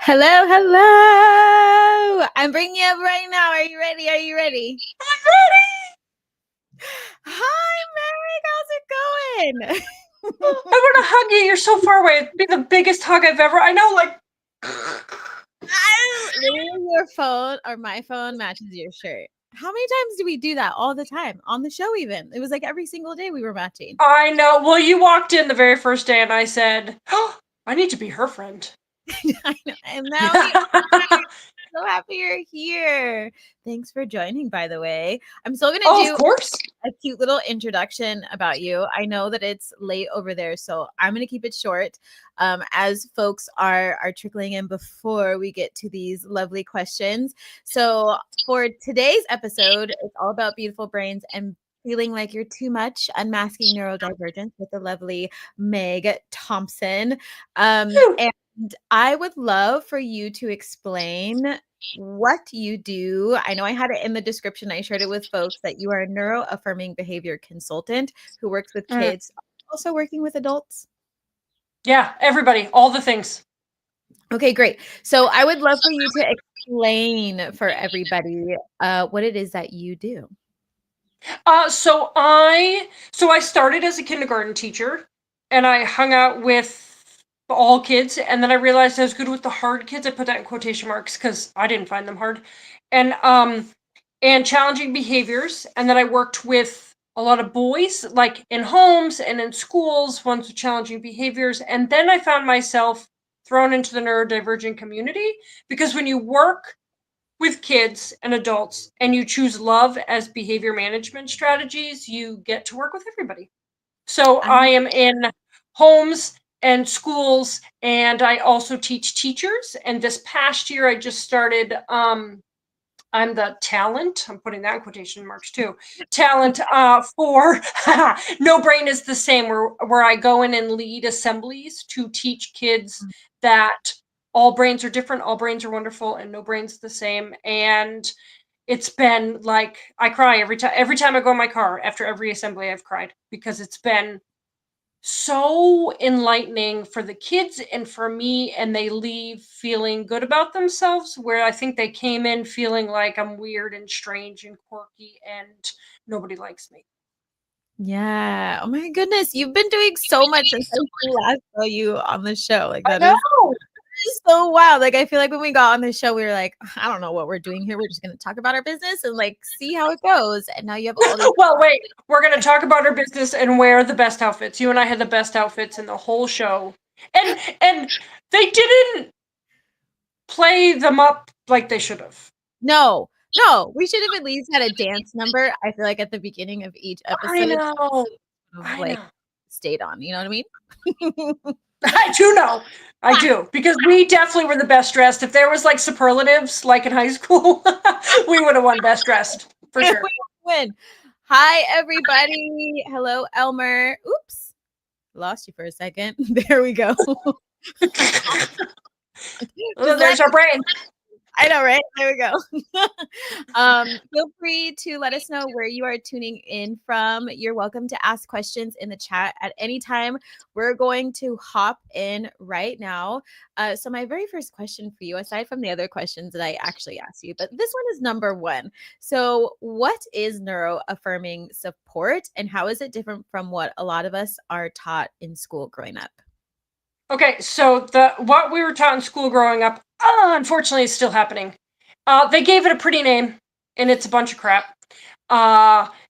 Hello, hello. I'm bringing you up right now. Are you ready? Are you ready? I'm ready. Hi, Meg. How's it going? I want to hug you. You're so far away. It'd be the biggest hug I've ever. I know, like. Literally, your phone or my phone matches your shirt. How many times do we do that all the time on the show? Even it was like every single day we were matching. I know. Well, you walked in the very first day, and I said, "Oh, I need to be her friend." I know, and now we are. So happy you're here. Thanks for joining, by the way. I'm still gonna Oh, of do course. a cute little introduction about you. I know that it's late over there, so I'm going to keep it short as folks are trickling in before we get to these lovely questions. So for today's episode, it's all about beautiful brains and feeling like you're too much, unmasking neurodivergence with the lovely Megg Thompson. And I would love for you to explain what you do. I know I had it in the description. I shared it with folks that you are a neuro-affirming behavior consultant who works with kids, also working with adults. Yeah, everybody, all the things. Okay, great. So I would love for you to explain for everybody what it is that you do. So I started as a kindergarten teacher, and I hung out with all kids, and then I realized I was good with the hard kids. I put that in quotation marks because I didn't find them hard, and challenging behaviors. And then I worked with a lot of boys, like in homes and in schools, ones with challenging behaviors. And then I found myself thrown into the neurodivergent community because when you work with kids and adults and you choose love as behavior management strategies, you get to work with everybody. So I am in homes and schools, and I also teach teachers. And this past year, I just started. I'm the talent. I'm putting that in quotation marks too. Talent for No Brain is the Same, where I go in and lead assemblies to teach kids that all brains are different, all brains are wonderful, and no brain's the same. And it's been like I cry every time I go in my car. After every assembly, I've cried because it's been so enlightening for the kids and for me, and they leave feeling good about themselves, where I think they came in feeling like I'm weird and strange and quirky and nobody likes me. Yeah. Oh my goodness. You've been doing so much since I last saw you on the show. Like I that is know. so wild. Like I feel like when we got on the show, we were like, I don't know what we're doing here. We're just gonna talk about our business and like see how it goes. And now you have all these. Well, wait, we're going to talk about our business and wear the best outfits. You and I had the best outfits in the whole show. And they didn't play them up like they should have. No, we should have at least had a dance number. I feel like at the beginning of each I episode, know. of I like know. stayed on. You know what I mean? I do know. I do. Because we definitely were the best dressed. If there was like superlatives, like in high school, we would have won best dressed for sure. We win. Hi, everybody. Hello, Elmer. Oops, lost you for a second. There we go. Oh, there's our brain. I know, right? There we go. Feel free to let us know where you are tuning in from. You're welcome to ask questions in the chat at any time. We're going to hop in right now. So my very first question for you, aside from the other questions that I actually asked you, but this one is number one. So what is neuro-affirming support and how is it different from what a lot of us are taught in school growing up? Okay, so what we were taught in school growing up, unfortunately, is still happening. They gave it a pretty name, and it's a bunch of crap.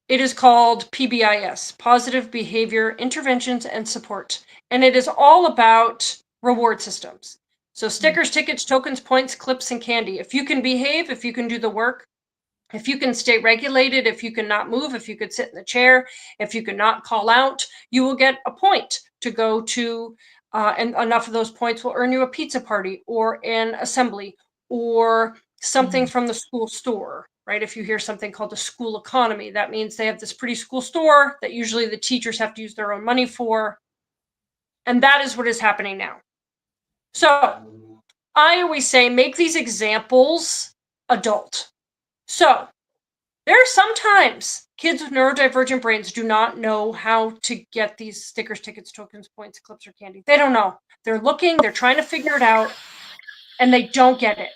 It is called PBIS, Positive Behavior Interventions and Support, and it is all about reward systems. So stickers, tickets, tokens, points, clips, and candy. If you can behave, if you can do the work, if you can stay regulated, if you can not move, if you could sit in the chair, if you can not call out, you will get a point to go to, and enough of those points will earn you a pizza party or an assembly or something from the school store, right? If you hear something called the school economy, that means they have this pretty school store that usually the teachers have to use their own money for. And that is what is happening now. So I always say, make these examples adult. So there are sometimes kids with neurodivergent brains do not know how to get these stickers, tickets, tokens, points, clips, or candy. They don't know. They're looking, they're trying to figure it out. and they don't get it.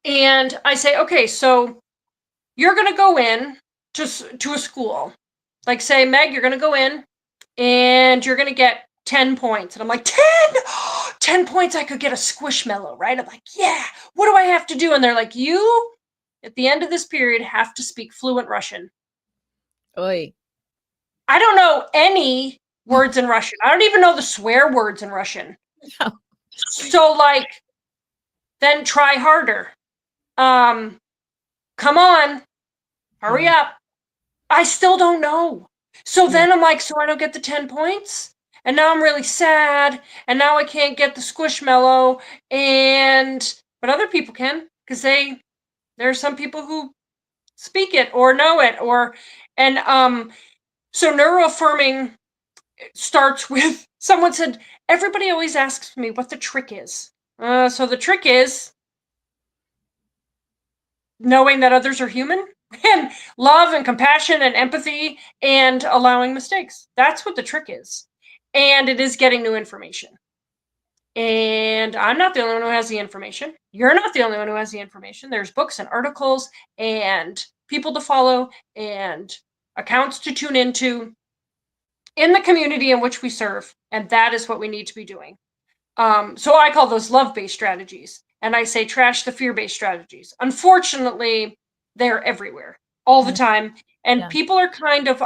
And I say, okay, so you're going to go in to a school. Like, say, Meg, you're going to go in and you're going to get 10 points. And I'm like, 10? 10 points, I could get a squishmallow, right? I'm like, yeah, what do I have to do? And they're like, you, at the end of this period, have to speak fluent Russian. Oy. I don't know any words in Russian. I don't even know the swear words in Russian. No. So, like, then try harder. Come on, hurry up. I still don't know. So then I'm like, so I don't get the 10 points? And now I'm really sad. And now I can't get the squishmallow. But other people can, because there are some people who speak it or know it. So neuroaffirming starts with, someone said, everybody always asks me what the trick is. So the trick is knowing that others are human and love and compassion and empathy and allowing mistakes. That's what the trick is. And it is getting new information. And I'm not the only one who has the information. You're not the only one who has the information. There's books and articles and people to follow and accounts to tune into in the community in which we serve. And that is what we need to be doing. So I call those love-based strategies. And I say trash the fear-based strategies. Unfortunately, they're everywhere all the time. And people are kind of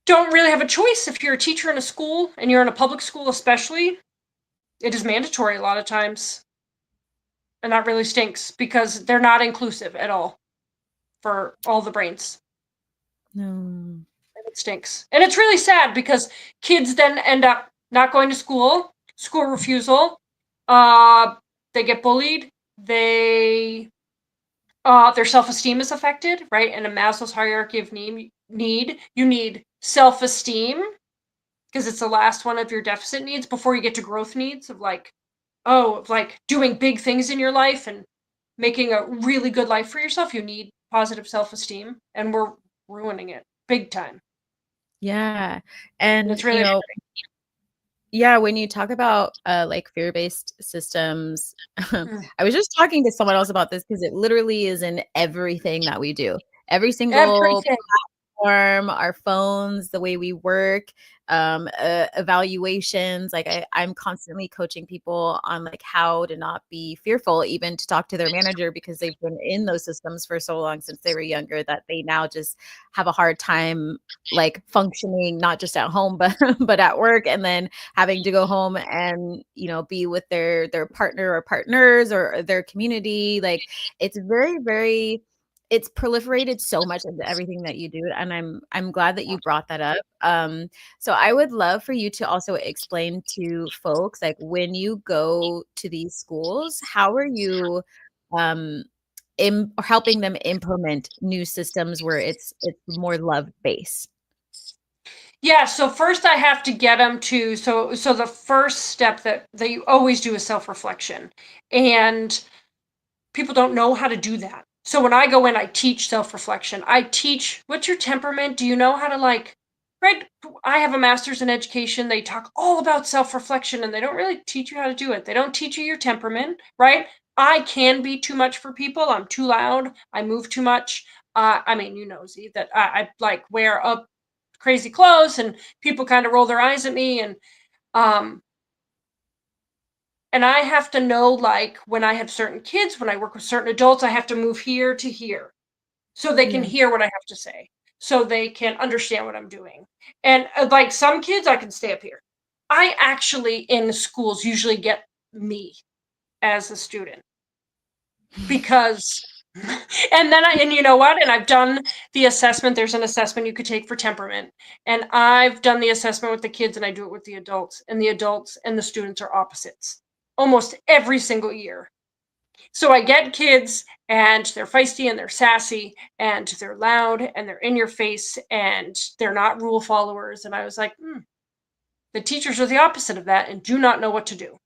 don't really have a choice. If you're a teacher in a school and you're in a public school especially, it is mandatory a lot of times. And that really stinks because they're not inclusive at all for all the brains. No. It stinks. And it's really sad because kids then end up not going to school refusal, they get bullied, their self-esteem is affected, right? And in Maslow's hierarchy of need, you need self-esteem because it's the last one of your deficit needs before you get to growth needs of like doing big things in your life and making a really good life for yourself. You need positive self-esteem, and we're ruining it big time. Yeah. And it's really yeah, when you talk about like fear-based systems, I was just talking to someone else about this because it literally is in everything that we do. Every single platform, our phones, the way we work, evaluations. Like I'm constantly coaching people on like how to not be fearful, even to talk to their manager, because they've been in those systems for so long since they were younger that they now just have a hard time like functioning, not just at home, but at work, and then having to go home and, you know, be with their partner or partners or their community. Like it's very, very, it's proliferated so much into everything that you do. And I'm glad that you brought that up. So I would love for you to also explain to folks, like when you go to these schools, how are you helping them implement new systems where it's more love based? Yeah, so first I have to get them to, so the first step that you always do is self-reflection. And people don't know how to do that. So when I go in, I teach self-reflection. I teach, what's your temperament? Do you know how to right? I have a master's in education. They talk all about self-reflection and they don't really teach you how to do it. They don't teach you your temperament, right? I can be too much for people. I'm too loud. I move too much. I mean, you know, Z, that I like wear up crazy clothes and people kind of roll their eyes at me. And I have to know, like, when I have certain kids, when I work with certain adults, I have to move here to here so they can hear what I have to say, so they can understand what I'm doing. And like some kids, I can stay up here. I actually, in schools, usually get me as a student because and you know what? And I've done the assessment. There's an assessment you could take for temperament. And I've done the assessment with the kids and I do it with the adults. And the adults and the students are opposites almost every single year. So I get kids and they're feisty and they're sassy and they're loud and they're in your face and they're not rule followers. And I was like, the teachers are the opposite of that and do not know what to do.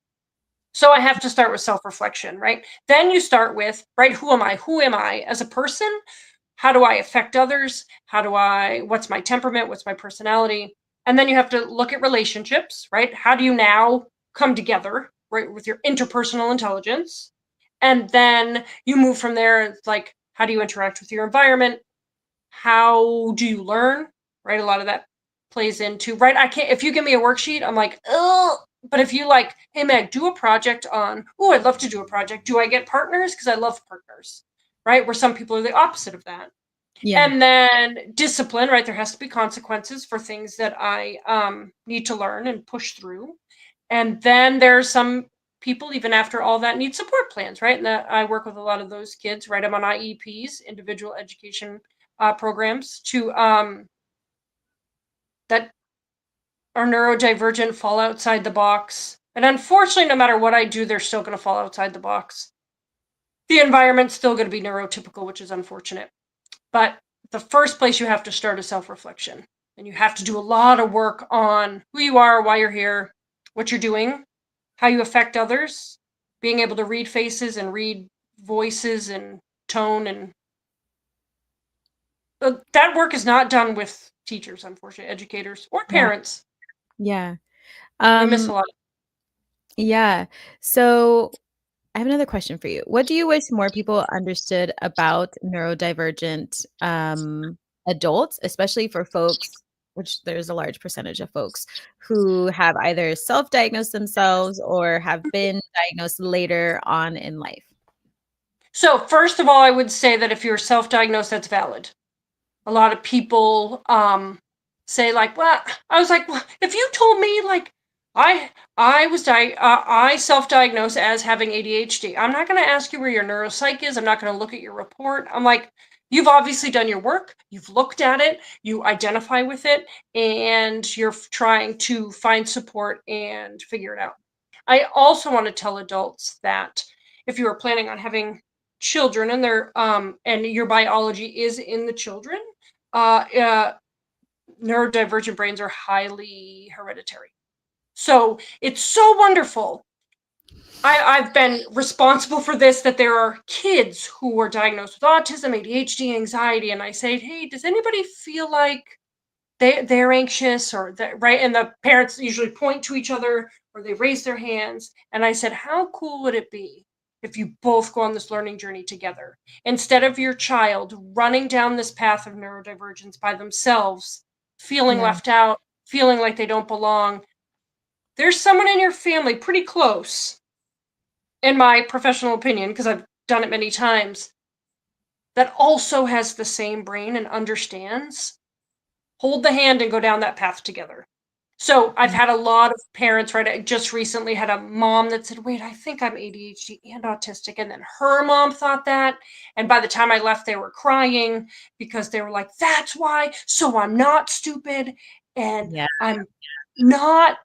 So I have to start with self-reflection, right? Then you start with, right, who am I? Who am I as a person? How do I affect others? What's my temperament? What's my personality? And then you have to look at relationships, right? How do you now come together, right, with your interpersonal intelligence. And then you move from there. It's like, how do you interact with your environment? How do you learn? Right? A lot of that plays into, right? I can't, if you give me a worksheet, I'm like, oh, but if you like, hey, Meg, do a project on, oh, I'd love to do a project. Do I get partners? Because I love partners, right? Where some people are the opposite of that. Yeah. And then discipline, right? There has to be consequences for things that I need to learn and push through. And then there's some people, even after all that, need support plans, right? And that I work with a lot of those kids, right? I'm on IEPs, individual education programs, to that are neurodivergent, fall outside the box. And unfortunately, no matter what I do, they're still going to fall outside the box. The environment's still going to be neurotypical, which is unfortunate. But the first place you have to start is self-reflection. And you have to do a lot of work on who you are, why you're here, what you're doing, how you affect others, being able to read faces and read voices and tone. And that work is not done with teachers, unfortunately, educators or Yeah. parents. Yeah. We miss a lot. Yeah. So I have another question for you. What do you wish more people understood about neurodivergent adults, especially for folks, which there's a large percentage of folks who have either self-diagnosed themselves or have been diagnosed later on in life? So first of all, I would say that if you're self-diagnosed, that's valid. A lot of people say like, well, I was like, well, if you told me like I self-diagnosed as having ADHD, I'm not going to ask you where your neuropsych is. I'm not going to look at your report. I'm like, you've obviously done your work. You've looked at it. You identify with it, and you're trying to find support and figure it out. I also want to tell adults that if you are planning on having children and their and your biology is in the children, uh, uh, neurodivergent brains are highly hereditary. So it's so wonderful. I've been responsible for this, that there are kids who are diagnosed with autism, ADHD, anxiety, and I say, hey, does anybody feel like they're anxious or that, right? And the parents usually point to each other or they raise their hands. And I said, how cool would it be if you both go on this learning journey together, instead of your child running down this path of neurodivergence by themselves, feeling Yeah. left out, feeling like they don't belong? There's someone in your family pretty close, in my professional opinion, because I've done it many times, that also has the same brain and understands. Hold the hand and go down that path together. So I've had a lot of parents, right? I just recently had a mom that said, wait, I think I'm ADHD and autistic. And then her mom thought that. And by the time I left, they were crying because they were like, that's why. So I'm not stupid and Yeah. I'm not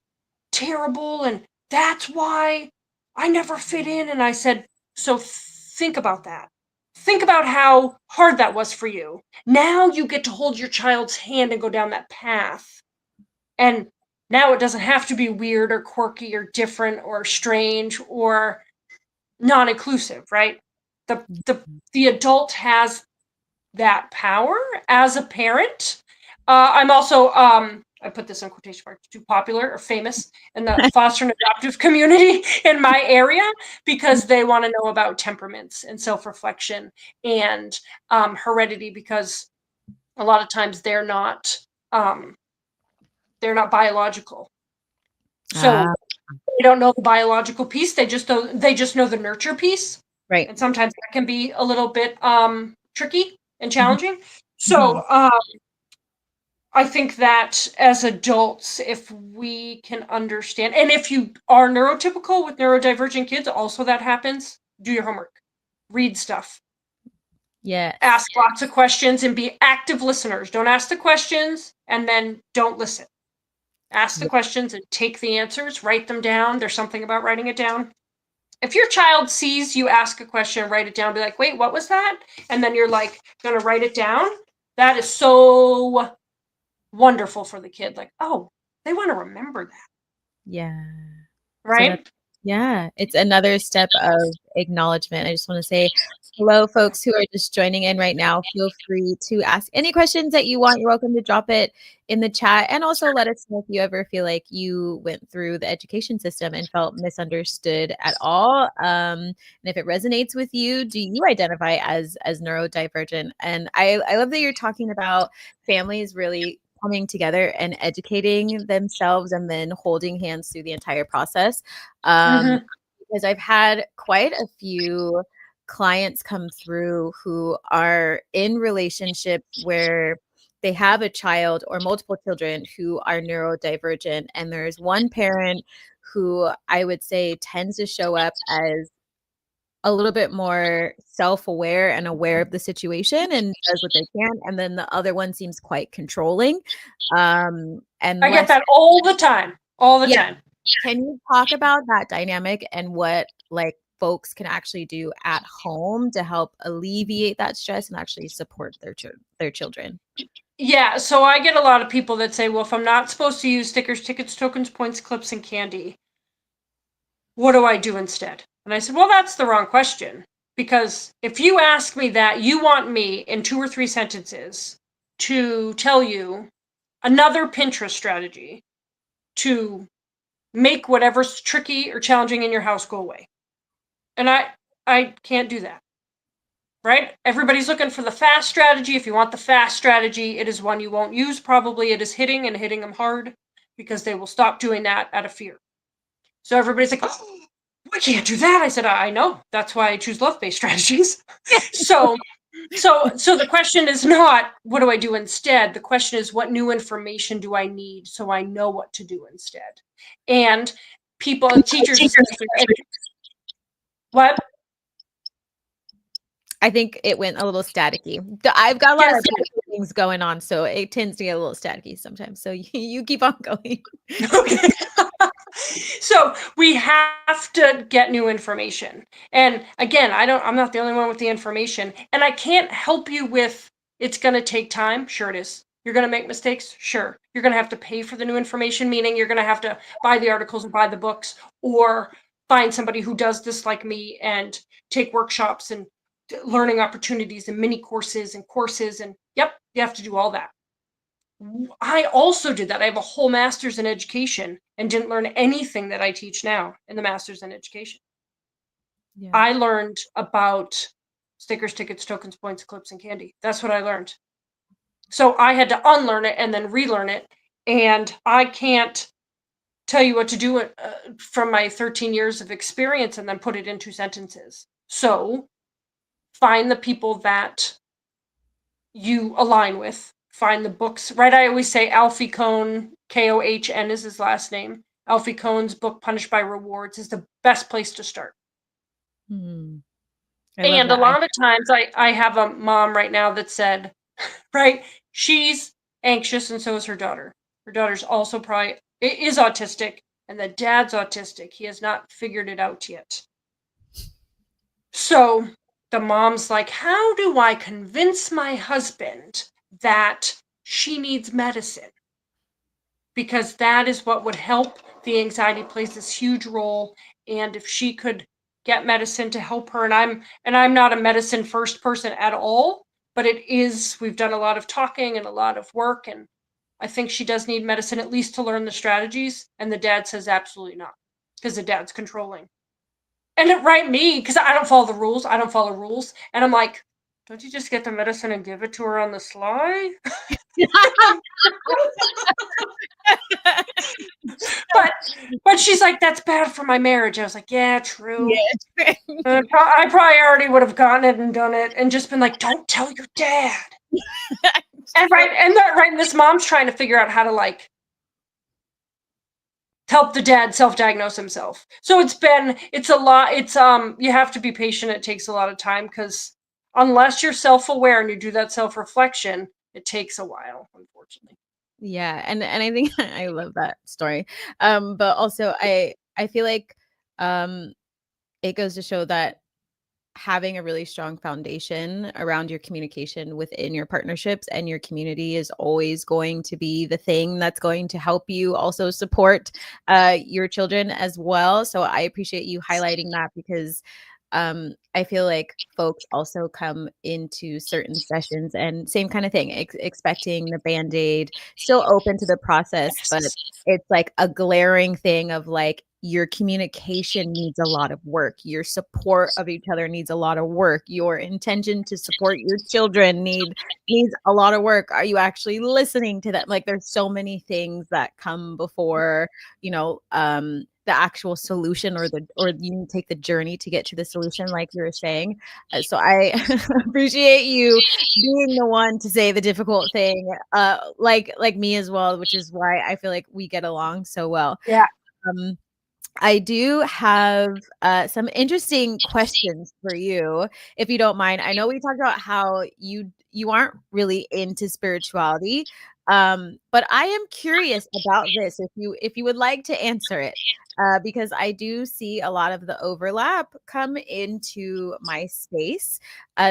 terrible. And that's why I never fit in. And I said, so think about that. Think about how hard that was for you. Now you get to hold your child's hand and go down that path. And now it doesn't have to be weird or quirky or different or strange or non-inclusive, right? The adult has that power as a parent. I'm also I put this in quotation marks, too popular or famous in the foster and adoptive community in my area, because they want to know about temperaments and self-reflection and heredity, because a lot of times they're not biological. Ah, So they don't know the biological piece. They just know the nurture piece. right. And sometimes that can be a little bit tricky and Mhm. challenging. Mhm. So I think that as adults, if we can understand, and if you are neurotypical with neurodivergent kids, also that happens, do your homework, read stuff, Yes. ask lots of questions, and be active listeners. Don't ask the questions and then don't listen. Ask the Yeah. questions and take the answers, write them down. There's something about writing it down. If your child sees you ask a question, write it down, be like, wait, what was that? And then you're like, gonna write it down. That is so wonderful for the kid. Like, oh, they want to remember that, Yeah. So that's right? Yeah, it's another step of acknowledgement. I just want to say hello, folks who are just joining in right now. Feel free to ask any questions that you want. You're welcome to drop it in the chat. And also let us know if you ever feel like you went through the education system and felt misunderstood at all. And if it resonates with you, do you identify as neurodivergent? And I love that you're talking about families really coming together and educating themselves and then holding hands through the entire process. Mm-hmm. Because I've had quite a few clients come through who are in relationships where they have a child or multiple children who are neurodivergent. And there's one parent who I would say tends to show up as a little bit more self-aware and aware of the situation and does what they can. And then the other one seems quite controlling. And I get less, that all the time. All the yeah. time. Can you talk about that dynamic and what like folks can actually do at home to help alleviate that stress and actually support their children? Yeah, so I get a lot of people that say, well, if I'm not supposed to use stickers, tickets, tokens, points, clips, and candy, what do I do instead? And I said, well, that's the wrong question. Because if you ask me that, you want me in 2 or 3 sentences to tell you another Pinterest strategy to make whatever's tricky or challenging in your house go away. And I can't do that. Right? Everybody's looking for the fast strategy. If you want the fast strategy, it is one you won't use. Probably it is hitting and hitting them hard because they will stop doing that out of fear. So everybody's like, oh, I can't do that. I said, I know. That's why I choose love-based strategies. so the question is not what do I do instead? The question is what new information do I need so I know what to do instead? And people, teachers especially, what? I think it went a little staticky. I've got a lot Yeah. of staticky things going on, so it tends to get a little staticky sometimes. So you keep on going. Okay. So we have to get new information. And again, I'm not the only one with the information. And I can't help you with it's gonna take time. Sure it is. You're gonna make mistakes? Sure. You're gonna have to pay for the new information, meaning you're gonna have to buy the articles or buy the books or find somebody who does this like me and take workshops and learning opportunities and mini courses and yep, you have to do all that. I also did that. I have a whole master's in education and didn't learn anything that I teach now in the master's in education. Yeah. I learned about stickers, tickets, tokens, points, clips, and candy. That's what I learned. So I had to unlearn it and then relearn it. And I can't tell you what to do from my 13 years of experience and then put it in 2 sentences. So find the people that you align with. Find the books, right? I always say Alfie Kohn, Kohn is his last name. Alfie Kohn's book, Punished by Rewards, is the best place to start. I love And a that. lot of times I have a mom right now that said, right, she's anxious and so is her daughter. Her daughter's also probably is autistic and the dad's autistic. He has not figured it out yet. So the mom's like, how do I convince my husband that she needs medicine? Because that is what would help. The anxiety plays this huge role. And if she could get medicine to help her, and I'm not a medicine first person at all, but we've done a lot of talking and a lot of work, and I think she does need medicine at least to learn the strategies. And the dad says absolutely not, because the dad's controlling. And it right me, because I don't follow the rules. I don't follow rules. And I'm like, don't you just get the medicine and give it to her on the sly? but she's like, that's bad for my marriage. I was like, yeah, true. Yeah. I probably already would have gotten it and done it and just been like, don't tell your dad. And this mom's trying to figure out how to like help the dad self-diagnose himself. So it's a lot. You have to be patient. It takes a lot of time because unless you're self-aware and you do that self-reflection, it takes a while, unfortunately. Yeah, and I think I love that story. But also I feel like it goes to show that having a really strong foundation around your communication within your partnerships and your community is always going to be the thing that's going to help you also support your children as well. So I appreciate you highlighting that, because I feel like folks also come into certain sessions and same kind of thing, expecting the band-aid, still open to the process, but it's like a glaring thing of like, your communication needs a lot of work. Your support of each other needs a lot of work. Your intention to support your children needs a lot of work. Are you actually listening to them? Like, there's so many things that come before, the actual solution, or you take the journey to get to the solution, like you were saying. So I appreciate you being the one to say the difficult thing, like me as well, which is why I feel like we get along so well. Yeah. Um, I do have some interesting questions for you, if you don't mind. I know we talked about how you aren't really into spirituality, but I am curious about this. If you would like to answer it, because I do see a lot of the overlap come into my space.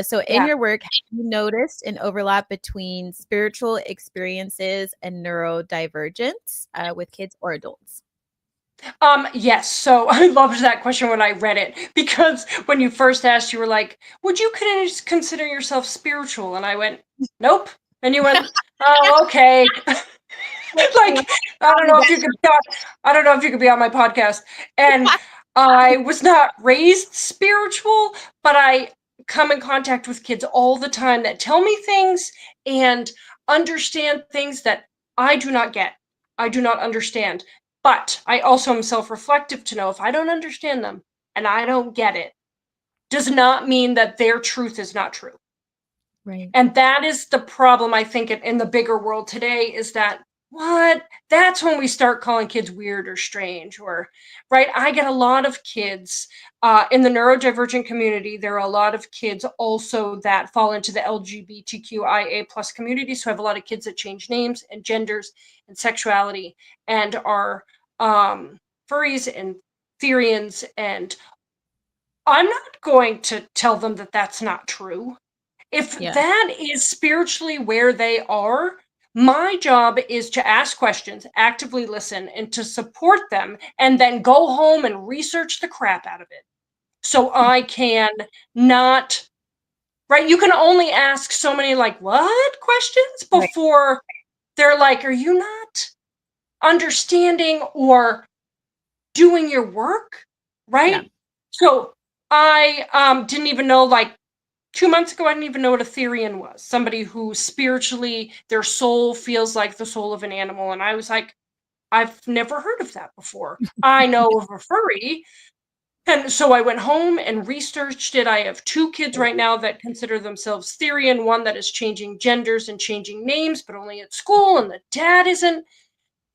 So in Yeah. your work, have you noticed an overlap between spiritual experiences and neurodivergence with kids or adults? Yes. So I loved that question when I read it, because when you first asked, you were like, "Would you consider yourself spiritual?" And I went, "Nope." And you went, "Oh, okay." Like, I don't know if you could be on my podcast. And I was not raised spiritual, but I come in contact with kids all the time that tell me things and understand things that I do not get. I do not understand. But I also am self-reflective to know if I don't understand them and I don't get it, does not mean that their truth is not true. Right. And that is the problem, I think, in the bigger world today, is that what? That's when we start calling kids weird or strange, or, right? I get a lot of kids in the neurodivergent community. There are a lot of kids also that fall into the LGBTQIA plus community. So I have a lot of kids that change names and genders and sexuality and are furries and Therians. And I'm not going to tell them that that's not true. If Yeah. that is spiritually where they are, my job is to ask questions, actively listen, and to support them, and then go home and research the crap out of it. So I can not, right? You can only ask so many, like, what questions Right. before they're like, are you not understanding or doing your work? Yeah. Right? So I didn't even know, like, 2 months ago, I didn't even know what a Therian was. Somebody who spiritually, their soul feels like the soul of an animal. And I was like, I've never heard of that before. I know of a furry. And so I went home and researched it. I have 2 kids right now that consider themselves Therian, one that is changing genders and changing names, but only at school, and the dad isn't.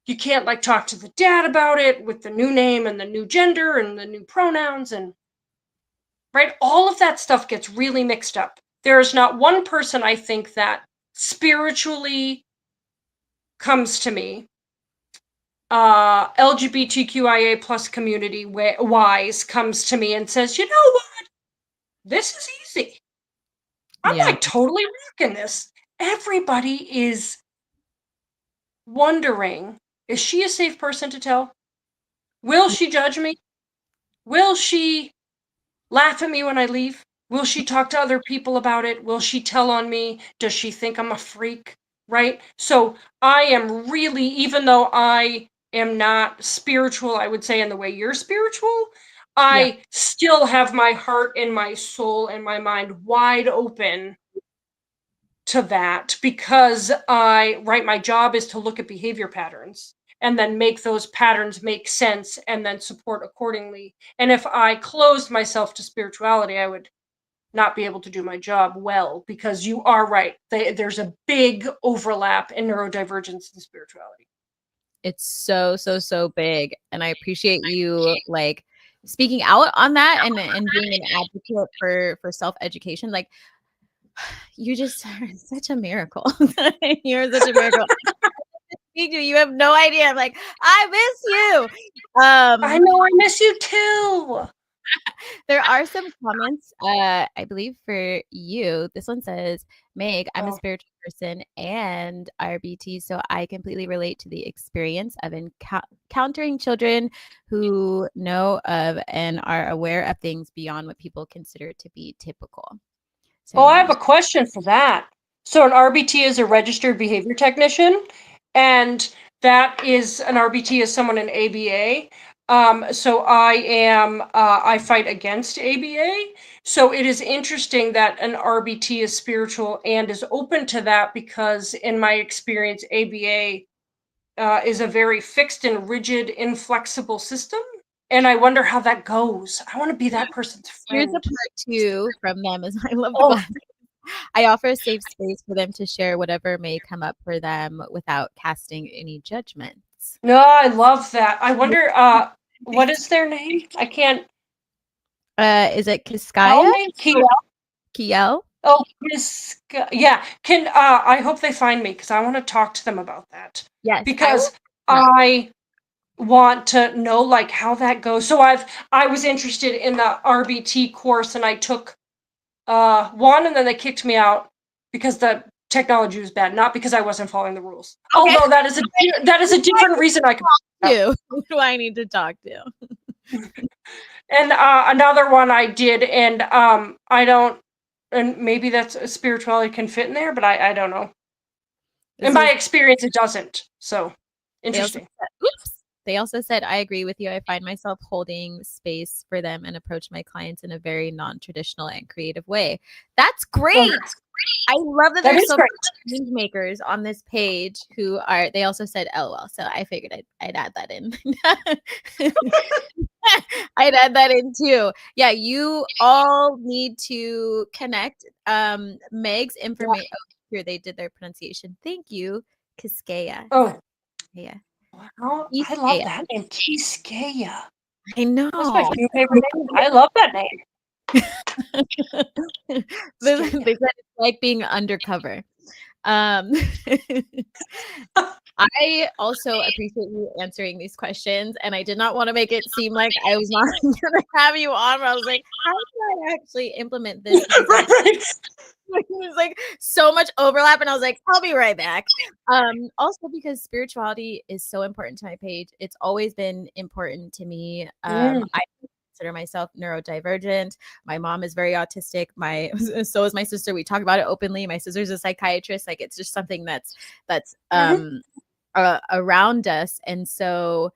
You can't, like, talk to the dad about it with the new name and the new gender and the new pronouns. And right? All of that stuff gets really mixed up. There is not one person, I think, that spiritually comes to me, LGBTQIA plus community wise, comes to me and says, you know what? This is easy. I'm Yeah. like totally rocking this. Everybody is wondering, is she a safe person to tell? Will she judge me? Will she laugh at me when I leave? Will she talk to other people about it? Will she tell on me? Does she think I'm a freak? Right? So I am really, even though I am not spiritual, I would say, in the way you're spiritual, Yeah. I still have my heart and my soul and my mind wide open to that, because right, my job is to look at behavior patterns and then make those patterns make sense and then support accordingly. And if I closed myself to spirituality, I would not be able to do my job well, because you are right. There's a big overlap in neurodivergence and spirituality. It's so, so, so big. And I appreciate you like speaking out on that, and being an advocate for self-education. Like, you just are such a miracle. You're such a miracle. You have no idea. I'm like, I miss you. I know, I miss you too. There are some comments, I believe for you. This one says, Meg, I'm a Oh. spiritual person and RBT, so I completely relate to the experience of encountering children who know of and are aware of things beyond what people consider to be typical. Oh, I So, have a question for that. So an RBT is a registered behavior technician, and that is an RBT is someone in ABA. So I fight against ABA. So it is interesting that an RBT is spiritual and is open to that because in my experience, ABA is a very fixed and rigid, inflexible system. And I wonder how that goes. I want to be that person's here's a friend. part 2 from them is I love the Oh, glass. I offer a safe space for them to share whatever may come up for them without casting any judgments. no, I love that. I wonder, what is their name? I can't Is it tell Kiskaya? me. Kiel? Kiel? Oh, yeah. Can I hope they find me because I want to talk to them about that Yes, I will. because I want to know like how that goes. So I was interested in the RBT course and I took one and then they kicked me out because the technology was bad, not because I wasn't following the rules. Okay. Although that is a different reason I could. Who do I need to talk to? And another one I did, and I don't, and maybe that's spirituality can fit in there, but I don't know. In my experience, it doesn't. So interesting. They also said, I agree with you. I find myself holding space for them and approach my clients in a very non-traditional and creative way. That's great. I love that there's so many change makers on this page who are, they also said LOL. So I figured I'd add that in. I'd add that in too. Yeah, you all need to connect. Meg's information. Oh, here they did their pronunciation. Thank you, Kiskaya. Oh, Yeah. wow. I love that name, Kiskaya. I know. That's my favorite name. I love that name. They said it's like being undercover. I also appreciate you answering these questions, and I did not want to make it seem like I was not going to have you on. I was like, how do I actually implement this? There's like so much overlap, and I was like, I'll be right back. Also because spirituality is so important to my page. It's always been important to me. I consider myself neurodivergent. My mom is very autistic. So is my sister. We talk about it openly. My sister's a psychiatrist. Like it's just something that's around us. And so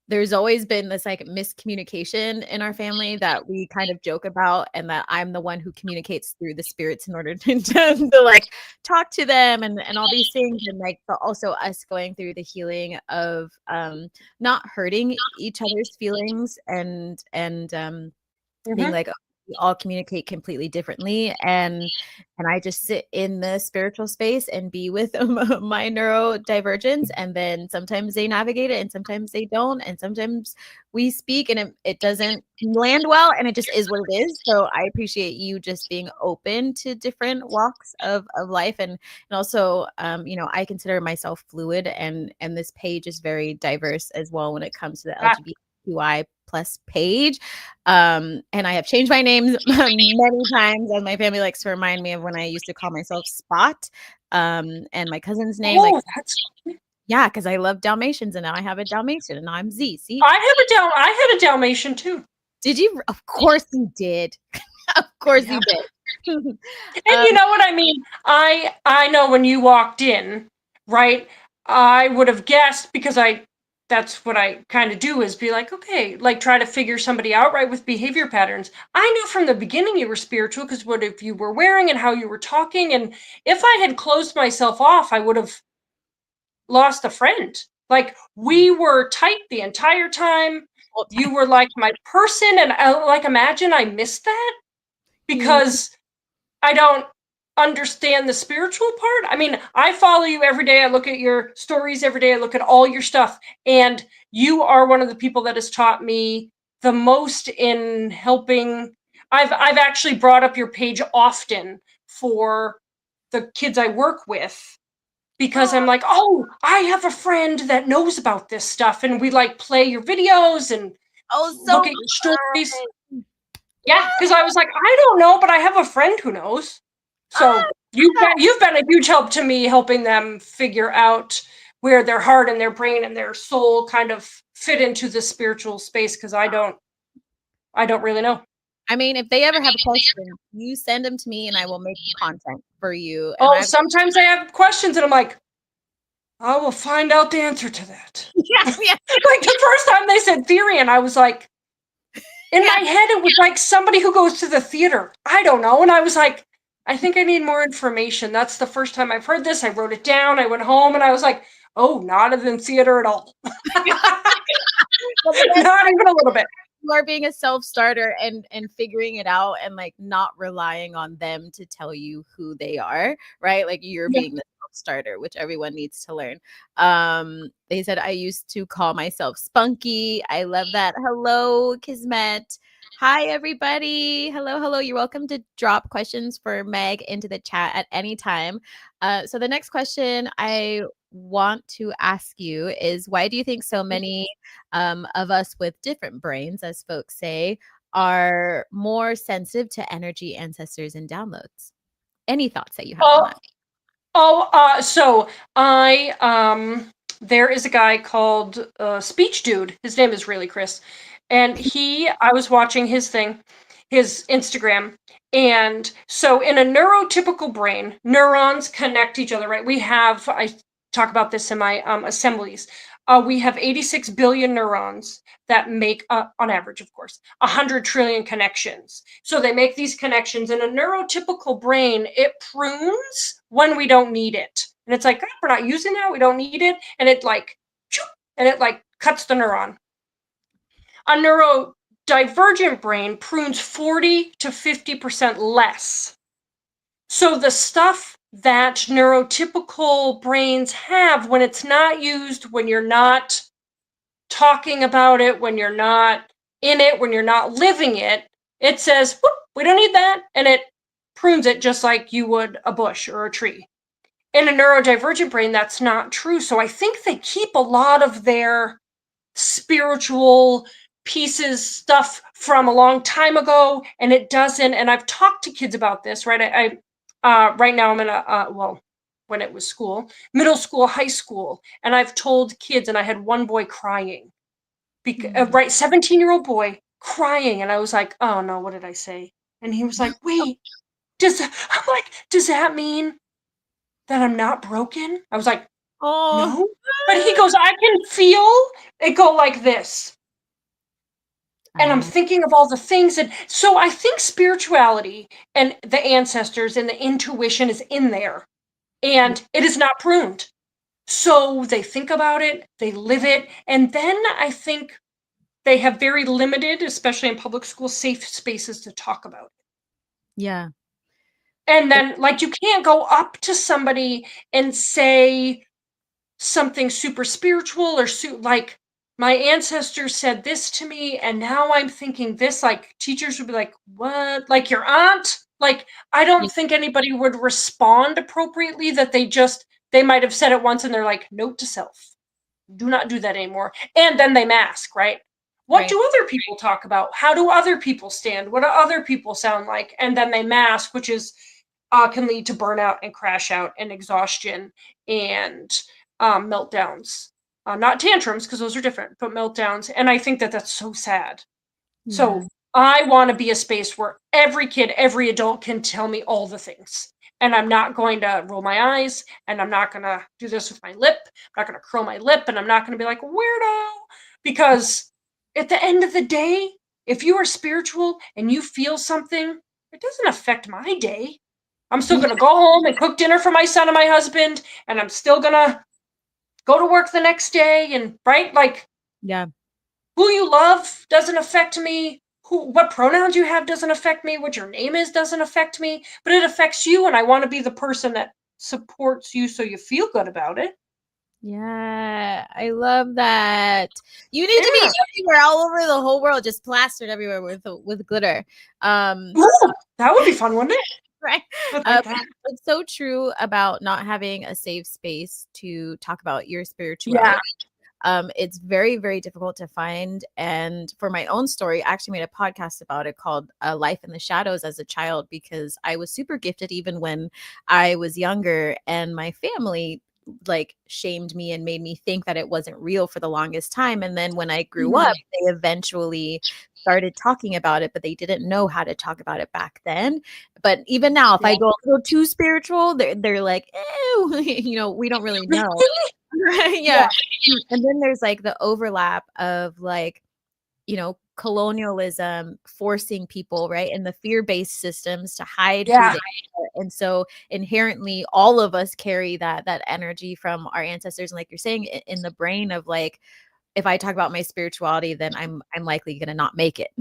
there's always been this like miscommunication in our family that we kind of joke about, and that I'm the one who communicates through the spirits in order to like talk to them and all these things. And like, but also us going through the healing of not hurting each other's feelings and being like, we all communicate completely differently, and I just sit in the spiritual space and be with my neurodivergence, and then sometimes they navigate it and sometimes they don't, and sometimes we speak and it doesn't land well, and it just is what it is. So I appreciate you just being open to different walks of life, and also you know, I consider myself fluid, and this page is very diverse as well when it comes to the LGBTQI plus page. And I have changed my names many times, and my family likes to remind me of when I used to call myself Spot, and my cousin's name. Yeah, because I love Dalmatians, and now I have a Dalmatian, and now I'm Z. See, I had a Dalmatian too. Did you? Of course you did. Of course you did. And you know what I mean? I know when you walked in, right? I would have guessed because that's what I kind of do is be like, okay, like try to figure somebody out, right, with behavior patterns. I knew from the beginning you were spiritual because what if you were wearing and how you were talking, and if I had closed myself off, I would have lost a friend. Like we were tight the entire time. You were like my person, and like imagine I missed that because I don't understand the spiritual part. I mean, I follow you every day. I look at your stories every day. I look at all your stuff. And you are one of the people that has taught me the most in helping. I've actually brought up your page often for the kids I work with because I'm like, oh, I have a friend that knows about this stuff. And we like play your videos and look at your stories. Yeah, because I was like, I don't know, but I have a friend who knows. So you've been a huge help to me, helping them figure out where their heart and their brain and their soul kind of fit into the spiritual space, because I don't really know. I mean, if they ever have a question, you send them to me and I will make content for you. And Oh, sometimes I have questions and I'm like, I will find out the answer to that. yeah. Like the first time they said theory, and I was like, in my head, it was like somebody who goes to the theater. I don't know. And I was like, I think I need more information. That's the first time I've heard this. I wrote it down. I went home and I was like, oh, not in theater at all. Not even a little bit. You are being a self-starter and figuring it out, and like not relying on them to tell you who they are, right? Like you're being the self-starter, which everyone needs to learn. They said I used to call myself spunky. I love that. Hello, Kismet. Hi, everybody. Hello. You're welcome to drop questions for Meg into the chat at any time. So the next question I want to ask you is, why do you think so many of us with different brains, as folks say, are more sensitive to energy, ancestors, and downloads? Any thoughts that you have on that? So I there is a guy called Speech Dude. His name is really Chris, and I was watching his thing, his Instagram, and so in a neurotypical brain, neurons connect each other, right? I talk about this in my assemblies. We have 86 billion neurons that make, on average, of course, 100 trillion connections. So they make these connections. In a neurotypical brain, it prunes when we don't need it. And it's like, oh, we're not using that, we don't need it. And it like cuts the neuron. A neurodivergent brain prunes 40 to 50% less. So the stuff that neurotypical brains have, when it's not used, when you're not talking about it, when you're not in it, when you're not living it, it says, whoop, we don't need that. And it prunes it just like you would a bush or a tree. In a neurodivergent brain, that's not true. So I think they keep a lot of their spiritual pieces, stuff from a long time ago, and it doesn't. And I've talked to kids about this, right? Right now I'm in when it was school, middle school, high school, and I've told kids, and I had one boy crying, right, 17-year-old boy crying, and I was like, oh no, what did I say? And he was like, wait, I'm like, does that mean that I'm not broken? I was like, no. But he goes, I can feel it go like this. And I'm thinking of all the things. And so I think spirituality and the ancestors and the intuition is in there. And it is not pruned. So they think about it, they live it. And then I think they have very limited, especially in public school, safe spaces to talk about it. Yeah. And then, like, you can't go up to somebody and say something super spiritual or like, my ancestors said this to me, and now I'm thinking this. Like, teachers would be like, what? Like, your aunt? Like, I don't think anybody would respond appropriately, that they might have said it once and they're like, note to self, do not do that anymore. And then they mask, right? What do other people talk about? How do other people stand? What do other people sound like? And then they mask, which is can lead to burnout and crash out and exhaustion and meltdowns. Not tantrums, because those are different, but meltdowns. And I think that that's so sad. Yeah. So I want to be a space where every kid, every adult can tell me all the things. And I'm not going to roll my eyes, and I'm not going to do this with my lip. I'm not going to curl my lip, and I'm not going to be like, weirdo. Because at the end of the day, if you are spiritual and you feel something, it doesn't affect my day. I'm still going to go home and cook dinner for my son and my husband, and I'm still going to go to work the next day. And right, like, yeah, who you love doesn't affect me. What pronouns you have doesn't affect me. What your name is doesn't affect me, but it affects you. And I want to be the person that supports you so you feel good about it. Yeah, I love that. You need to be everywhere, all over the whole world, just plastered everywhere with glitter. Ooh, that would be fun, wouldn't it? Right. It's so true about not having a safe space to talk about your spirituality. It's very, very difficult to find. And for my own story, I actually made a podcast about it called Life in the Shadows as a child, because I was super gifted even when I was younger, and my family like shamed me and made me think that it wasn't real for the longest time. And then when I grew up, they eventually started talking about it, but they didn't know how to talk about it back then. But even now, if I go a little too spiritual, they're like, ew, we don't really know. Yeah. And then there's like the overlap of like, colonialism forcing people, right, and the fear-based systems to hide who they are. And so inherently all of us carry that energy from our ancestors. And like you're saying, in the brain of like, if I talk about my spirituality, then I'm likely going to not make it.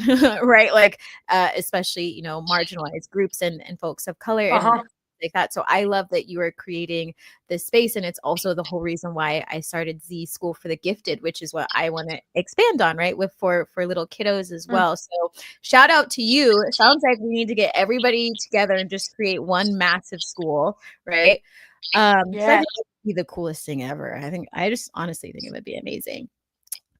Right. Like, especially, marginalized groups and folks of color and like that. So I love that you are creating this space. And it's also the whole reason why I started Z School for the Gifted, which is what I want to expand on, right, with for little kiddos as well. So shout out to you. It sounds like we need to get everybody together and just create one massive school, right? So I think it would be the coolest thing ever. I just honestly think it would be amazing.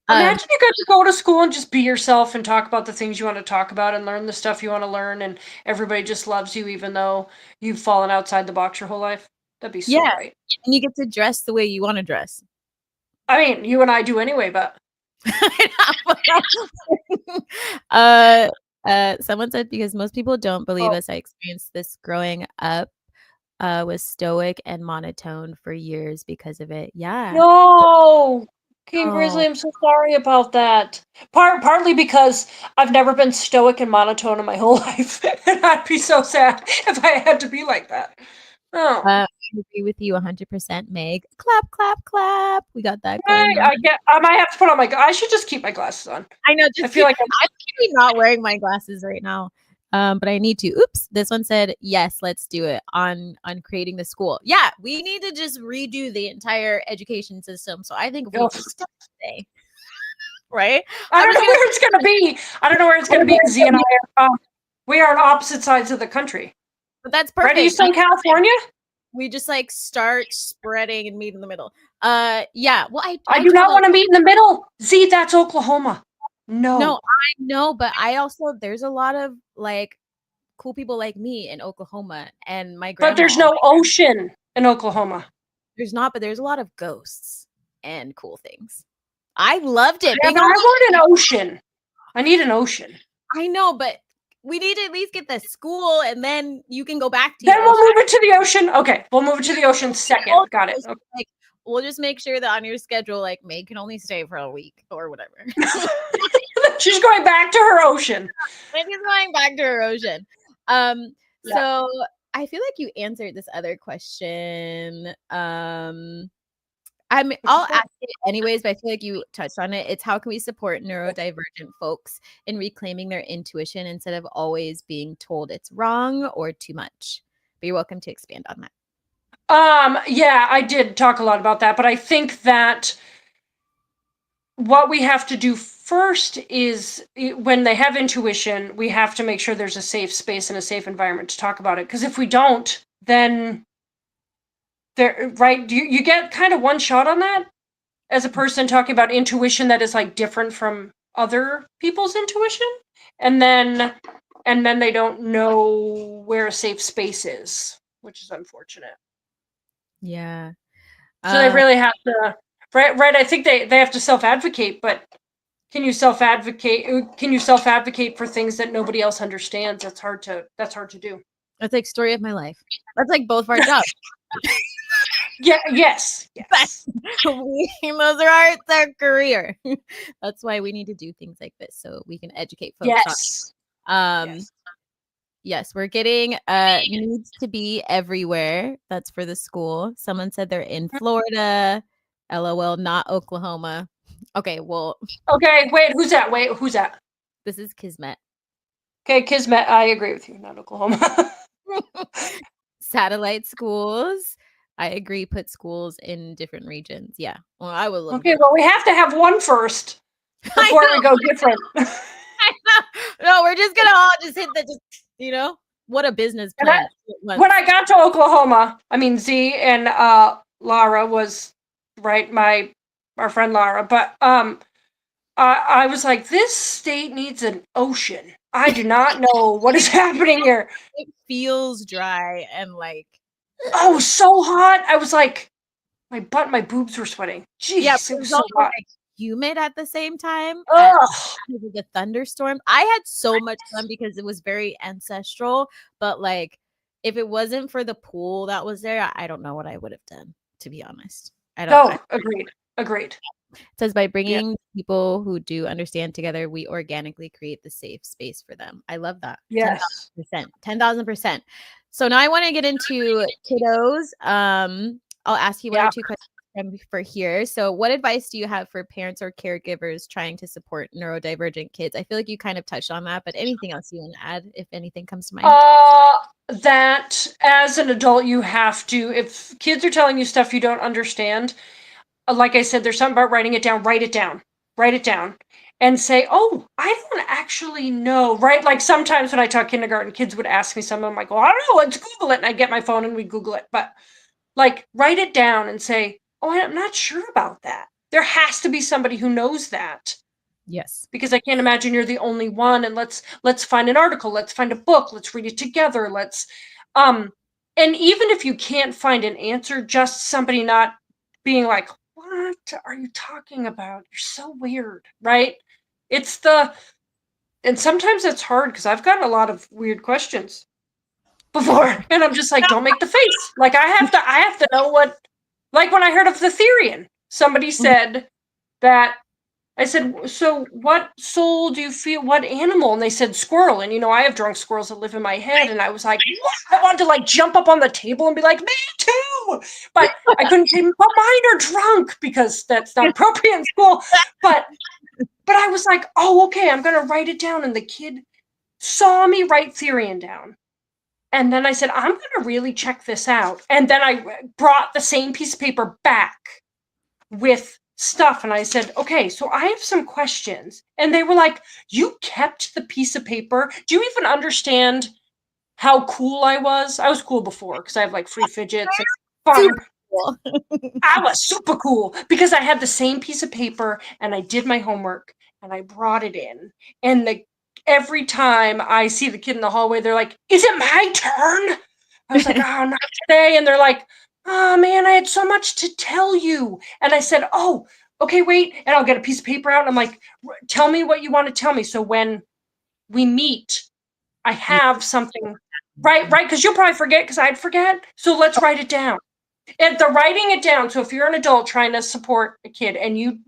Imagine you got to go to school and just be yourself and talk about the things you want to talk about and learn the stuff you want to learn, and everybody just loves you even though you've fallen outside the box your whole life. That'd be so great. And you get to dress the way you want to dress. I mean, you and I do anyway, but someone said, because most people don't believe us, I experienced this growing up with Stoic and monotone for years because of it. Yeah. No. King Grizzly, I'm so sorry about that. Partly because I've never been stoic and monotone in my whole life. And I'd be so sad if I had to be like that. Oh. I agree with you 100%, Meg. Clap, clap, clap. We got that going on. I might have to put on I should just keep my glasses on. I know. I feel like I'm not wearing my glasses right now. But I need to. Oops. This one said, yes, let's do it on creating the school. Yeah, we need to just redo the entire education system. So I think if we just start today, right? I don't know where it's going to be. I don't know where it's going to be. Z and I we are on opposite sides of the country. But that's perfect. Right? Are you still in California? We just like start spreading and meet in the middle. Yeah. Well, I do not want to meet in the middle. Z, that's Oklahoma. No, I know, but there's a lot of like cool people like me in Oklahoma, and my grandma. But there's no ocean in Oklahoma. There's not, but there's a lot of ghosts and cool things. I loved it. Yeah, but I want an ocean. I need an ocean. I know, but we need to at least get the school, and then you can go back to. Then we'll move it to the ocean. Okay, we'll move it to the ocean second. Got it. Okay. Like, we'll just make sure that on your schedule, like Meg can only stay for a week or whatever. She's going back to her ocean. Meg is going back to her ocean. So I feel like you answered this other question. I'll ask it anyways, but I feel like you touched on it. It's how can we support neurodivergent folks in reclaiming their intuition instead of always being told it's wrong or too much? But you're welcome to expand on that. Yeah, I did talk a lot about that, but I think that what we have to do first is when they have intuition, we have to make sure there's a safe space and a safe environment to talk about it. Because if we don't, then you get kind of one shot on that as a person talking about intuition that is like different from other people's intuition, and then they don't know where a safe space is, which is unfortunate. Yeah. So they really have to right I think they have to self-advocate, but can you self-advocate for things that nobody else understands? That's hard to do. That's like story of my life. That's like both of our jobs. Yes. Those are our career. That's why we need to do things like this so we can educate folks. Yes, we're getting needs to be everywhere. That's for the school. Someone said they're in Florida. LOL, not Oklahoma. Okay, well. Okay, wait, who's that? This is Kismet. Okay, Kismet, I agree with you, not Oklahoma. Satellite schools. I agree, put schools in different regions. Yeah. Well, I will. Okay, well, we have to have one first before we go different. I know. No, we're just gonna all just hit what a business plan. When I got to Oklahoma, I mean, Z and Lara was right. My our friend Lara, but I was like, this state needs an ocean. I do not know what is happening here. It feels dry and like, Oh, so hot. I was like, my butt and my boobs were sweating. yeah, Jeez, but it it was was so also hot. like humid at the same time. Ugh. The thunderstorm. I had so much fun because it was very ancestral, but like if it wasn't for the pool that was there, I don't know what I would have done, to be honest. I don't I, No, agreed. Agreed. it says by Yeah. bringing people who do understand together, we organically create the safe space for them. I love that. Yes. 10,000%. 10,000%. So now I want to get into kiddos. I'll ask you one or Yeah. two questions for here. So what advice do you have for parents or caregivers trying to support neurodivergent kids? I feel like you kind of touched on that, but anything else you want to add if anything comes to mind? That as an adult, you have to, if kids are telling you stuff you don't understand, like I said, there's something about writing it down, write it down, and say, oh, I don't actually know, right? Like sometimes when I taught kindergarten, kids would ask me something, I'm like, well, I don't know, let's Google it. And I get my phone and we Google it. But like, write it down and say, oh, I'm not sure about that. There has to be somebody who knows that. Yes. Because I can't imagine you're the only one. And let's find an article, let's find a book, let's read it together. Um, and even if you can't find an answer, just somebody not being like, what are you talking about? You're so weird, right? And sometimes it's hard because I've gotten a lot of weird questions before, and I'm just like, don't make the face. Like I have to know what. Like when I heard of the Therian, somebody said that I said, so what soul do you feel? What animal? And they said squirrel. And I have drunk squirrels that live in my head. And I was like, what? I wanted to like jump up on the table and be like, me too. But I couldn't say, but mine are drunk because that's not appropriate in school. But I was like, oh, okay, I'm gonna write it down. And the kid saw me write Therian down. And then I said, I'm gonna really check this out. And then I brought the same piece of paper back with stuff, and I said, okay, so I have some questions. And they were like, you kept the piece of paper? Do you even understand how cool I was? I was cool before because I have like free fidgets and fun. Super cool. I was super cool because I had the same piece of paper and I did my homework and I brought it in. And every time I see the kid in the hallway, they're like, is it my turn? I was like, oh, not today. And they're like, oh man, I had so much to tell you. And I said, oh, okay, wait. And I'll get a piece of paper out. And I'm like, tell me what you want to tell me. So when we meet, I have something, right? Because you'll probably forget because I'd forget. So let's write it down. And the writing it down. So if you're an adult trying to support a kid and you,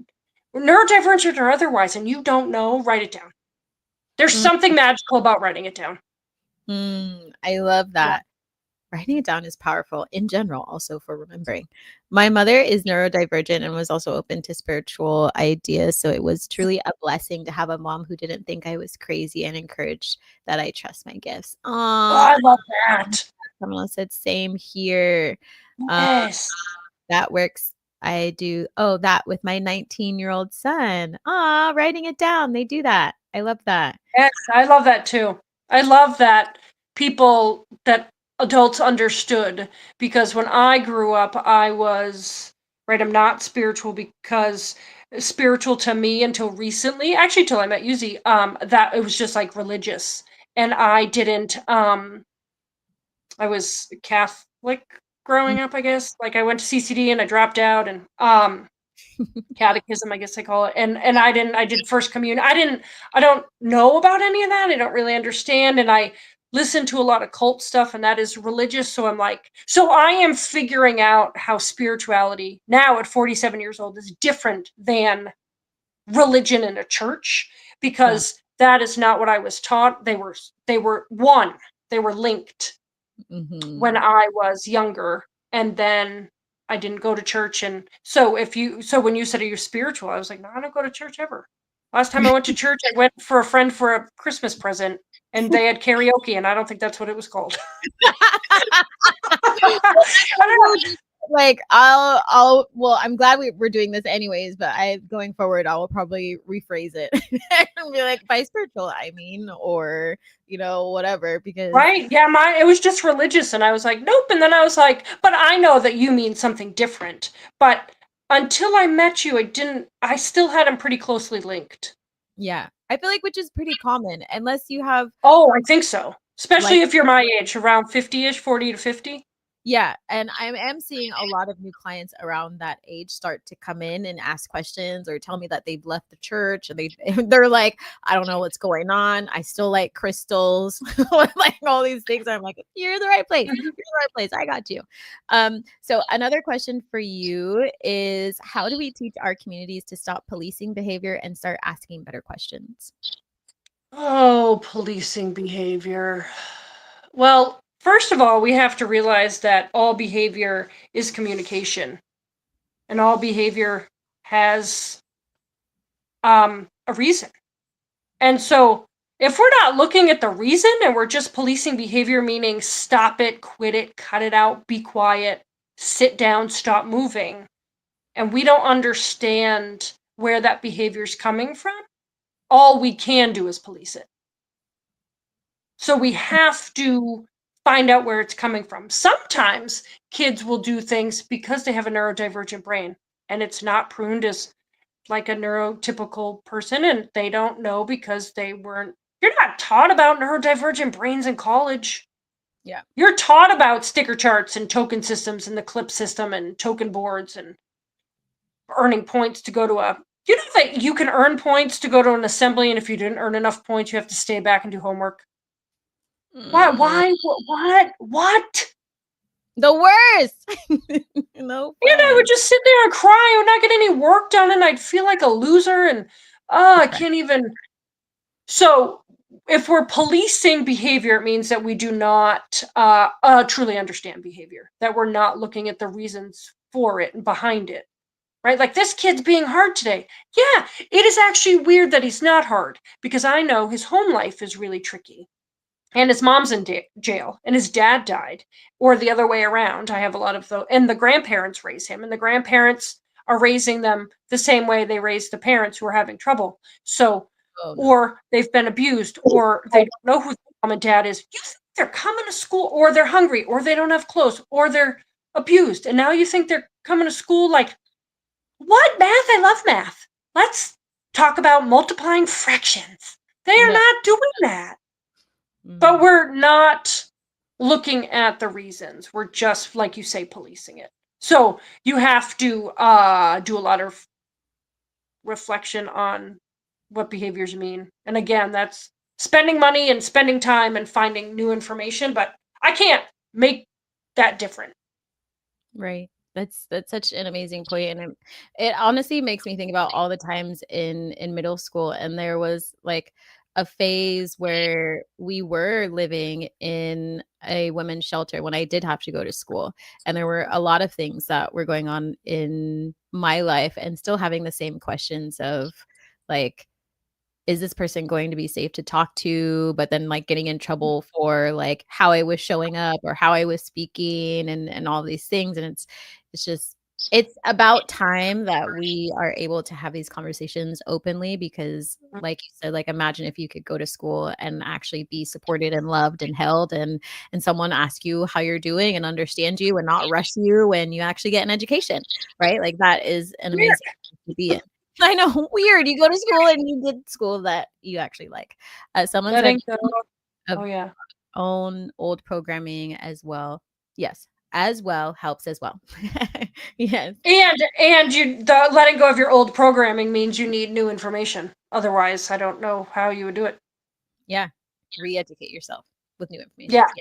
neurodivergent or otherwise, and you don't know, write it down. There's something magical about writing it down. I love that. Writing it down is powerful in general, also for remembering. My mother is neurodivergent and was also open to spiritual ideas. So it was truly a blessing to have a mom who didn't think I was crazy and encouraged that I trust my gifts. Oh, I love that. Someone else said, same here. Yes. That works. I do. Oh, that with my 19-year-old son. Writing it down. They do that. I love that. Yes, I love that too. I love that adults understood, because when I grew up, I was, right, I'm not spiritual because spiritual to me until recently, actually till I met Yuzi, that it was just like religious. And I didn't, I was Catholic growing up, I guess. Like I went to CCD and I dropped out, and catechism, I guess they call it. And I did first communion. I don't know about any of that. I don't really understand. And I listen to a lot of cult stuff, and that is religious. So I'm like, so I am figuring out how spirituality now at 47 years old is different than religion in a church, because that is not what I was taught. They were one, they were linked when I was younger. And then I didn't go to church. And so when you said, are you spiritual? I was like, no, I don't go to church ever. Last time I went to church, I went for a friend for a Christmas present, and they had karaoke, and I don't think that's what it was called. I don't know. Like well, I'm glad we're doing this anyways, but going forward, I will probably rephrase it and be like, by spiritual, I mean, or whatever, because Right. Yeah, it was just religious, and I was like, nope. And then I was like, but I know that you mean something different. But until I met you, I still had them pretty closely linked. Yeah. I feel like which is pretty common unless you have Oh, I think so. like Especially if you're my age, around 50-ish, 40 to 50. yeah, and I am seeing a lot of new clients around that age start to come in and ask questions or tell me that they've left the church and they're like, I don't know what's going on. I still like crystals, like all these things. I'm like, you're in the right place. You're in the right place. I got you. So another question for you is, how do we teach our communities to stop policing behavior and start asking better questions? Oh, policing behavior. Well, first of all, we have to realize that all behavior is communication, and all behavior has a reason. And so, if we're not looking at the reason and we're just policing behavior, meaning stop it, quit it, cut it out, be quiet, sit down, stop moving, and we don't understand where that behavior is coming from, all we can do is police it. So we have to find out where it's coming from. Sometimes kids will do things because they have a neurodivergent brain and it's not pruned as like a neurotypical person, and they don't know because you're not taught about neurodivergent brains in college. Yeah. You're taught about sticker charts and token systems and the clip system and token boards and earning points to go to you know that you can earn points to go to an assembly, and if you didn't earn enough points, you have to stay back and do homework. Why? Mm, Why? What? the worst. No I would fun. just sit there and cry. I would not get any work done, and I'd feel like a loser. And I Depressed. can't even. So, if we're policing behavior, it means that we do not truly understand behavior. That we're not looking at the reasons for it and behind it. Right? Like this kid's being hard today. Yeah, it is actually weird that he's not hard because I know his home life is really tricky. And his mom's in jail and his dad died, or the other way around. I have a lot of those, and the grandparents raise him, and the grandparents are raising them the same way they raised the parents who are having trouble. So, Oh no. or they've been abused, or they don't know who the mom and dad is. You think they're coming to school, or they're hungry, or they don't have clothes, or they're abused, and now you think they're coming to school like, what? Math? I love math. Let's talk about multiplying fractions. They are No. not doing that. But Mhm. we're not looking at the reasons. We're just, like you say, policing it. So you have to do a lot of reflection on what behaviors mean. And again, that's spending money and spending time and finding new information. But I can't make that different. Right. That's such an amazing point, and it honestly makes me think about all the times in middle school, and there was like a phase where we were living in a women's shelter when I did have to go to school, and there were a lot of things that were going on in my life and still having the same questions of like, is this person going to be safe to talk to, but then like getting in trouble for like how I was showing up or how I was speaking and all these things. And it's just it's about time that we are able to have these conversations openly because like you said, like imagine if you could go to school and actually be supported and loved and held and someone ask you how you're doing and understand you and not rush you when you actually get an education, right? Like that is an Weird. amazing place to be in. I know, weird. You go to school and you did school that you actually like. Someone said Letting go. of Oh, yeah. own old programming as well. Yes, as well helps as well. Yes. And the letting go of your old programming means you need new information. Otherwise, I don't know how you would do it. Yeah. Re-educate yourself with new Yeah. information.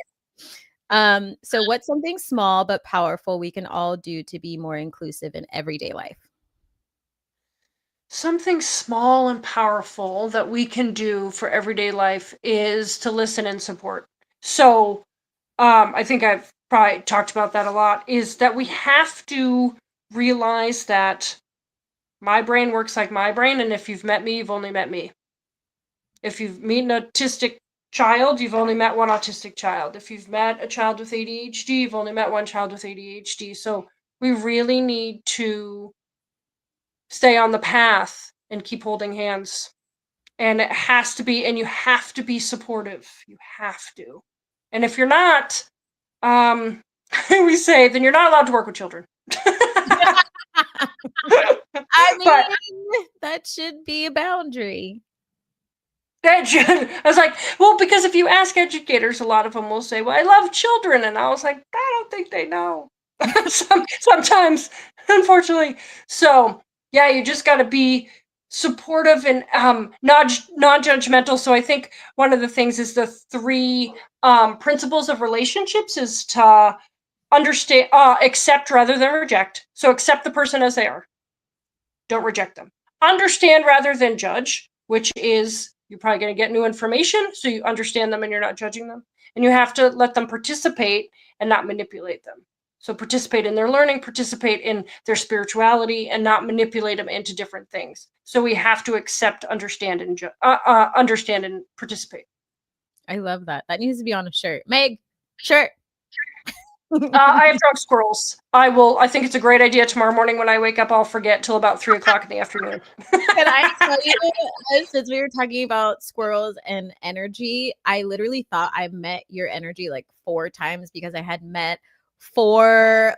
Yeah. So what's something small but powerful we can all do to be more inclusive in everyday life? Something small and powerful that we can do for everyday life is to listen and support. So, I think I've probably talked about that a lot, is that we have to realize that my brain works like my brain, and if you've met me, you've only met me. If you've met an autistic child, you've only met one autistic child. If you've met a child with ADHD, you've only met one child with ADHD. So we really need to stay on the path and keep holding hands. And it has to be, and you have to be supportive. You have to. And if you're not, um, we say, then you're not allowed to work with children. I mean, But that should be a boundary. that should, I was like, well, because if you ask educators, a lot of them will say, well, I love children. And I was like, I don't think they know. Sometimes, unfortunately. So, yeah, you just got to be supportive and non-judgmental. So I think one of the things is the three principles of relationships is to understand, accept rather than reject. So accept the person as they are. Don't reject them. Understand rather than judge, which is you're probably going to get new information, so you understand them and you're not judging them. And you have to let them participate and not manipulate them. So participate in their learning, participate in their spirituality, and not manipulate them into different things. So we have to accept, understand, and understand and participate. I love that. That needs to be on a shirt. Meg, shirt. I have drunk squirrels. I think it's a great idea. Tomorrow morning when I wake up, I'll forget till about 3:00 in the afternoon. Can I tell you, since we were talking about squirrels and energy, I literally thought I met your energy like 4 times because I had met 4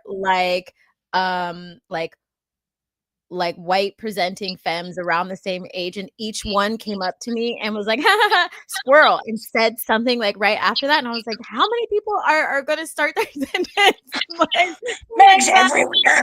like white presenting femmes around the same age, and each one came up to me and was like squirrel and said something like right after that, and I was like, how many people are gonna start their sentence like Meg's everywhere.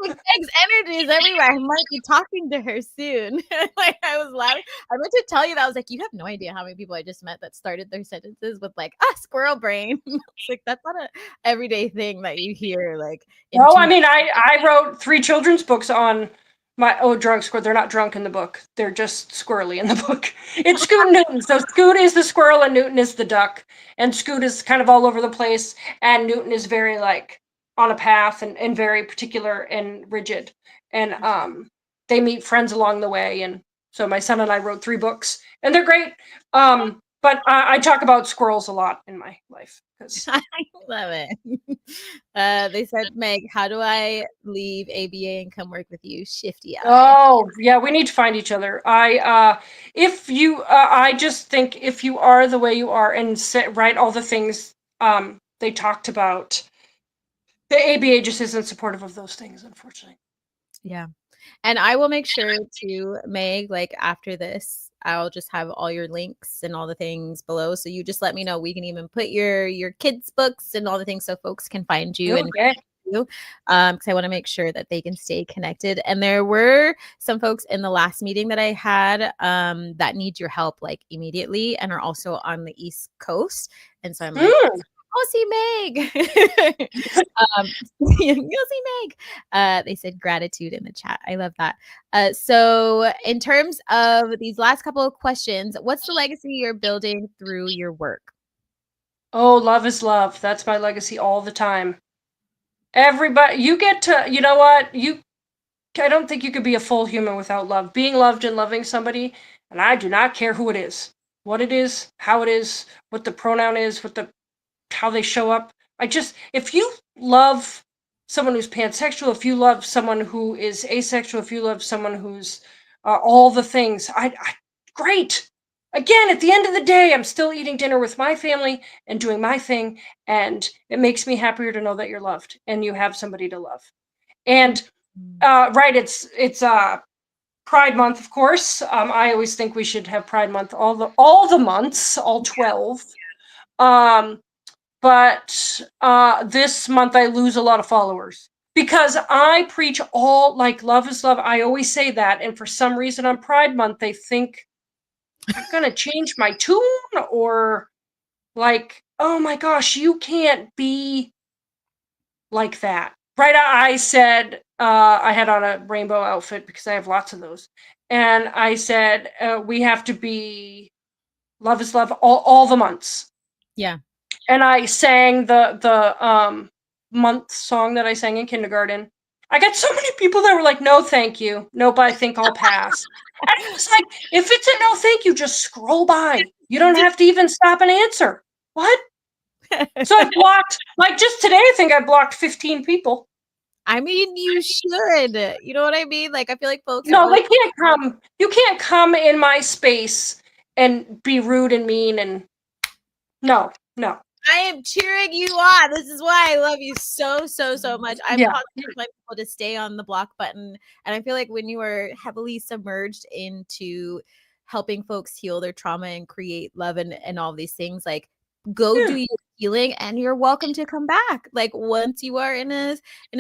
like Meg's energy is everywhere. I might be talking to her soon. Like I was laughing. I meant to tell you that. I was like, you have no idea how many people I just met that started their sentences with like squirrel brain. It's like that's not a everyday thing that you hear like No, I mean I wrote 3 children's books on my drunk squirrel. They're not drunk in the book. They're just squirrely in the book. It's Scoot and Newton. So Scoot is the squirrel and Newton is the duck. And Scoot is kind of all over the place. And Newton is very like on a path and very particular and rigid. And they meet friends along the way. And so my son and I wrote 3 books. And they're great. But I talk about squirrels a lot in my life. I love it. They said, Meg, how do I leave ABA and come work with you? Shifty eye. Oh, yeah, we need to find each other. I just think if you are the way you are and write all the things they talked about, the ABA just isn't supportive of those things, unfortunately. Yeah. And I will make sure to, Meg, like after this, I'll just have all your links and all the things below. So you just let me know. We can even put your kids' books and all the things so folks can find you and you. Because I want to make sure that they can stay connected. And there were some folks in the last meeting that I had that need your help like immediately and are also on the East Coast. And so I'm like, oh, see Meg. You'll see Meg. They said gratitude in the chat. I love that. So in terms of these last couple of questions, what's the legacy you're building through your work? Oh, love is love. That's my legacy all the time. Everybody, you get to, you know what? I don't think you could be a full human without love. Being loved and loving somebody, and I do not care who it is, what it is, how it is, what the pronoun is, how they show up. If you love someone who's pansexual, if you love someone who is asexual, if you love someone who's all the things, great. Again, at the end of the day, I'm still eating dinner with my family and doing my thing, and it makes me happier to know that you're loved and you have somebody to love. And right, it's Pride Month, of course. I always think we should have Pride Month all the months, all 12. But this month I lose a lot of followers because I preach all like love is love. I always say that, and for some reason on Pride Month they think I'm gonna change my tune or like, oh my gosh, you can't be like that, right? I said I had on a rainbow outfit because I have lots of those, and I said we have to be love is love all the months. Yeah. And I sang the month song that I sang in kindergarten. I got so many people that were like, no, thank you. Nope, I think I'll pass. And it's like, if it's a no, thank you, just scroll by. You don't have to even stop and answer. What? So I blocked, like just today, I think I blocked 15 people. I mean, you should. You know what I mean? Like, I feel like folks. No, they can't come. You can't come in my space and be rude and mean and no. I am cheering you on. This is why I love you so much. I'm Yeah. constantly telling people to stay on the block button. And I feel like when you are heavily submerged into helping folks heal their trauma and create love and all these things, like go do your healing and you're welcome to come back. Like once you are in a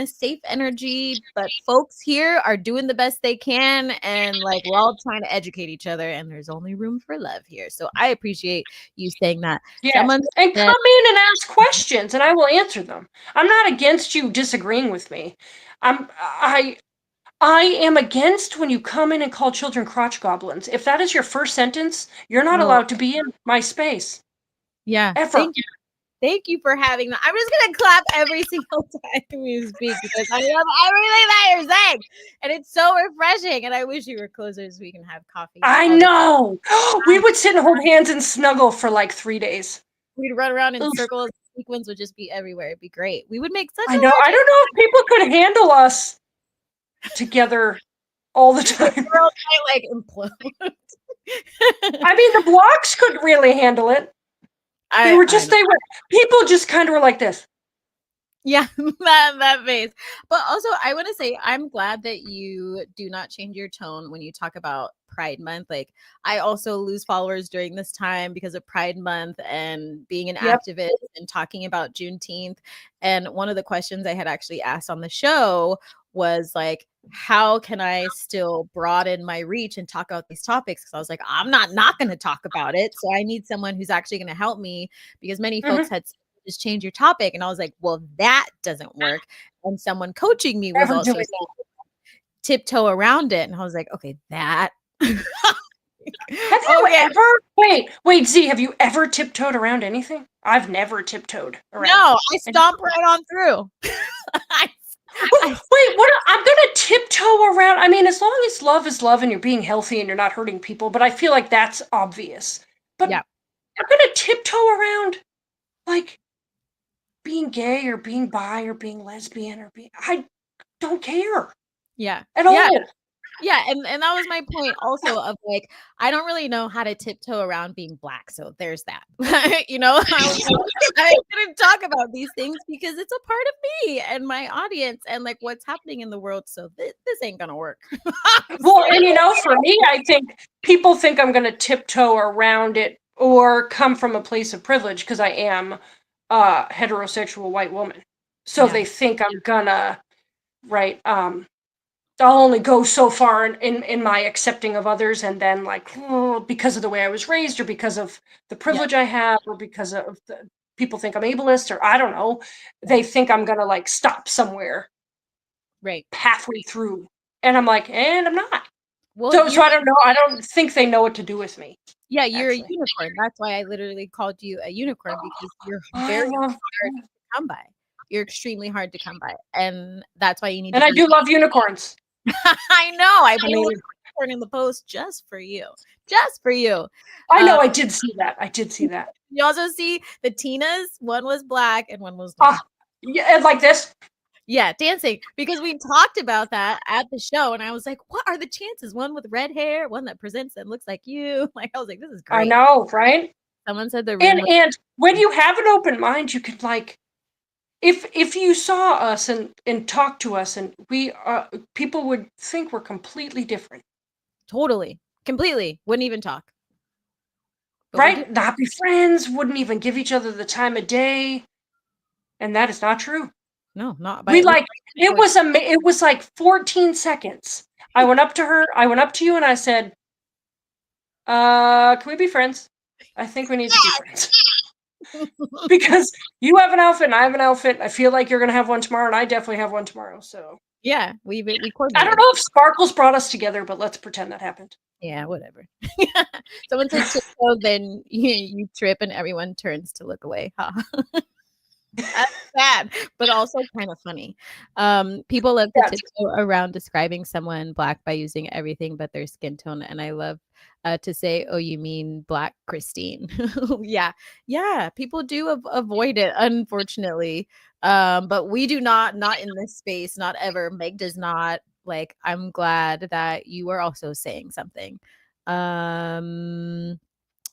safe energy, but folks here are doing the best they can, and like we're all trying to educate each other, and there's only room for love here. So I appreciate you saying that. Yes. Someone And said, come in and ask questions and I will answer them. I'm not against you disagreeing with me. I am against when you come in and call children crotch goblins. If that is your first sentence, you're not oh, allowed to be in my space. yeah, Ever. thank you for having that. I'm just gonna clap every single time you speak because I love everything that you're saying, and it's so refreshing. And I wish you were closer so we can have coffee. I know. We would sit and hold hands and snuggle for like 3 days. We'd run around in Oof. circles. Sequins would just be everywhere. It'd be great. We would make such I a know. large I don't know if people could handle us together all the time. the world might like implode. I mean, the blocks couldn't really handle it. People just kind of were like this. Yeah, that phase. But also, I want to say I'm glad that you do not change your tone when you talk about Pride Month. Like, I also lose followers during this time because of Pride Month and being an activist and talking about Juneteenth. And one of the questions I had actually asked on the show was like, how can I still broaden my reach and talk about these topics? Because I was like, I'm not going to talk about it. So I need someone who's actually going to help me, because many folks had just change your topic. And I was like, well, that doesn't work. And someone coaching me was also tiptoe around it. And I was like, okay, that. Have you ever wait, Z, have you ever tiptoed around anything? I've never tiptoed around. No, I stomp right on through. Wait, what? I'm gonna tiptoe around. I mean, as long as love is love and you're being healthy and you're not hurting people, but I feel like that's obvious. But I'm gonna tiptoe around like being gay or being bi or being lesbian or I don't care. Yeah. At all. Yeah, and that was my point also of like, I don't really know how to tiptoe around being Black. So there's that. You know, I couldn't talk about these things because it's a part of me and my audience and like what's happening in the world. So this ain't gonna work. Well, and you know, for me, I think people think I'm gonna tiptoe around it or come from a place of privilege because I am a heterosexual white woman. So they think I'm gonna, right, I'll only go so far in my accepting of others, and then like because of the way I was raised or because of the privilege I have or because of people think I'm ableist or I don't know, they think I'm gonna like stop somewhere halfway through, and I'm like, and I'm not. Well, so I don't know. I don't think they know what to do with me. Yeah, you're a unicorn. That's why I literally called you a unicorn, because you're very hard to come by. You're extremely hard to come by, and that's why you need. And I do love unicorns. I know. I put a unicorn in the post just for you. Just for you. I know. I did see that. You also see the Tinas. One was Black and one was white. Yeah, like this. Yeah, dancing. Because we talked about that at the show, and I was like, what are the chances? One with red hair, one that presents and looks like you. Like, I was like, this is great. I know, right? Someone said the room and when you have an open mind, you could like, if you saw us and talk to us, and we people would think we're completely different. Totally, completely. Wouldn't even talk. But right? Not be friends. Wouldn't even give each other the time of day. And that is not true. No, not. We like it was like 14 seconds. I went up to her. I went up to you, and I said, "Can we be friends? I think we need to be friends." Because you have an outfit and I have an outfit. I feel like you're gonna have one tomorrow, and I definitely have one tomorrow. So yeah, we I don't know if sparkles brought us together, but let's pretend that happened. Yeah, whatever. Someone says tiptoe, then you trip and everyone turns to look away. That's sad, but also kind of funny. People love to tiptoe around describing someone Black by using everything but their skin tone, and I love to say, "Oh, you mean Black Christine?" yeah. People do avoid it, unfortunately, but we do not in this space, not ever. Meg does not. Like, I'm glad that you are also saying something.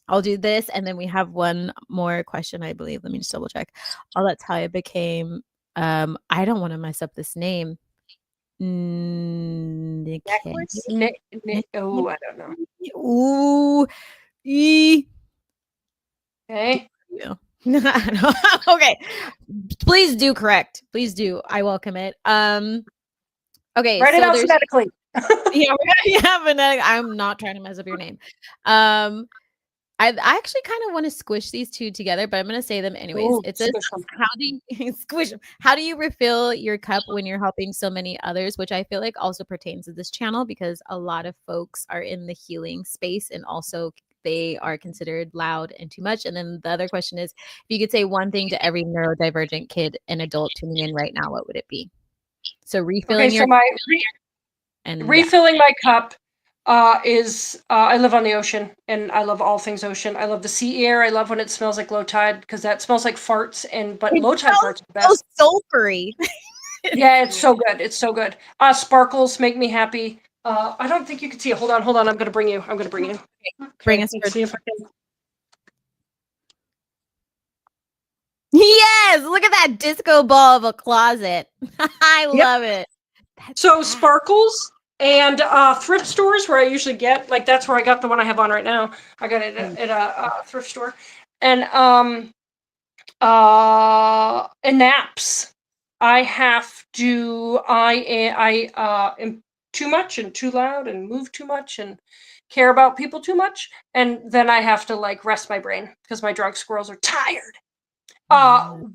I'll do this, and then we have one more question, I believe. Let me just double check. Oh, that's how I became. I don't want to mess up this name. Necklace? Oh, I don't know. Ooh, e. Okay. Yeah. Okay. Please do correct. Please do. I welcome it. Okay, Write it so out there's phonetically. I'm not trying to mess up your name. I actually kind of want to squish these two together, but I'm going to say them anyways. Ooh, It says, how do you squish them? How do you refill your cup when you're helping so many others? Which I feel like also pertains to this channel because a lot of folks are in the healing space and also they are considered loud and too much. And then the other question is, if you could say one thing to every neurodivergent kid and adult tuning in right now, what would it be? So refilling okay, so refilling my cup is I live on the ocean and I love all things ocean. I love the sea air. I love when it smells like low tide because that smells like farts but low tide farts are the best. So sulfury. Yeah, it's so good. It's so good. Sparkles make me happy. I don't think you can see it. Hold on. I'm gonna bring you. Okay, Bring us let's see if I can. Yes, look at that disco ball of a closet. I love it. So sparkles and thrift stores where I usually get, like, that's where I got the one I have on right now. I got it at a thrift store. And naps. I am too much and too loud and move too much and care about people too much, and then I have to like rest my brain because my drug squirrels are tired.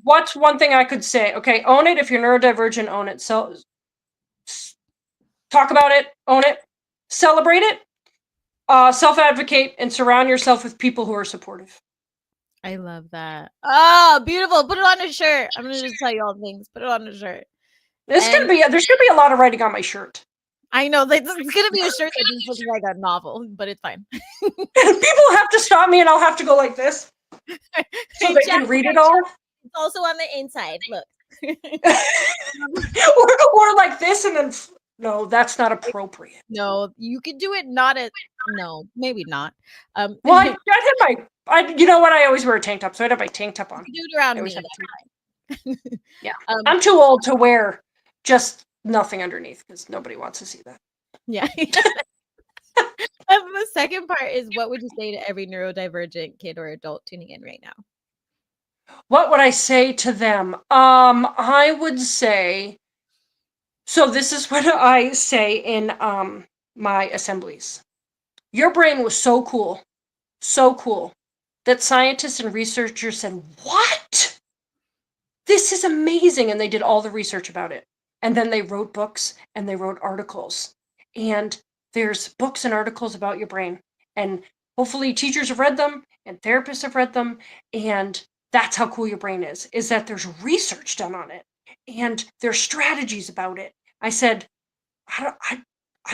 What's one thing I could say? Okay, own it. If you're neurodivergent, own it. So talk about it, own it, celebrate it, self-advocate, and surround yourself with people who are supportive. I love that. Oh, beautiful. Put it on a shirt. I'm going to just tell you all things. Put it on a shirt. There's gonna be a lot of writing on my shirt. I know. It's going to be a shirt that just looks like a novel, but it's fine. People have to stop me and I'll have to go like this so they can read it all. It's also on the inside. Look. or like this and then no, that's not appropriate. No, you could do it not at no, maybe not. Well, I had you know what? I always wear a tank top, so I'd have my tank top on. You do it around me. Yeah, I'm too old to wear just nothing underneath because nobody wants to see that. Yeah. The second part is, what would you say to every neurodivergent kid or adult tuning in right now? What would I say to them? I would say. So this is what I say in my assemblies. Your brain was so cool, that scientists and researchers said, "What? This is amazing," and they did all the research about it. And then they wrote books and they wrote articles. And there's books and articles about your brain. And hopefully teachers have read them and therapists have read them. And that's how cool your brain is that there's research done on it. And there's strategies about it. I said, I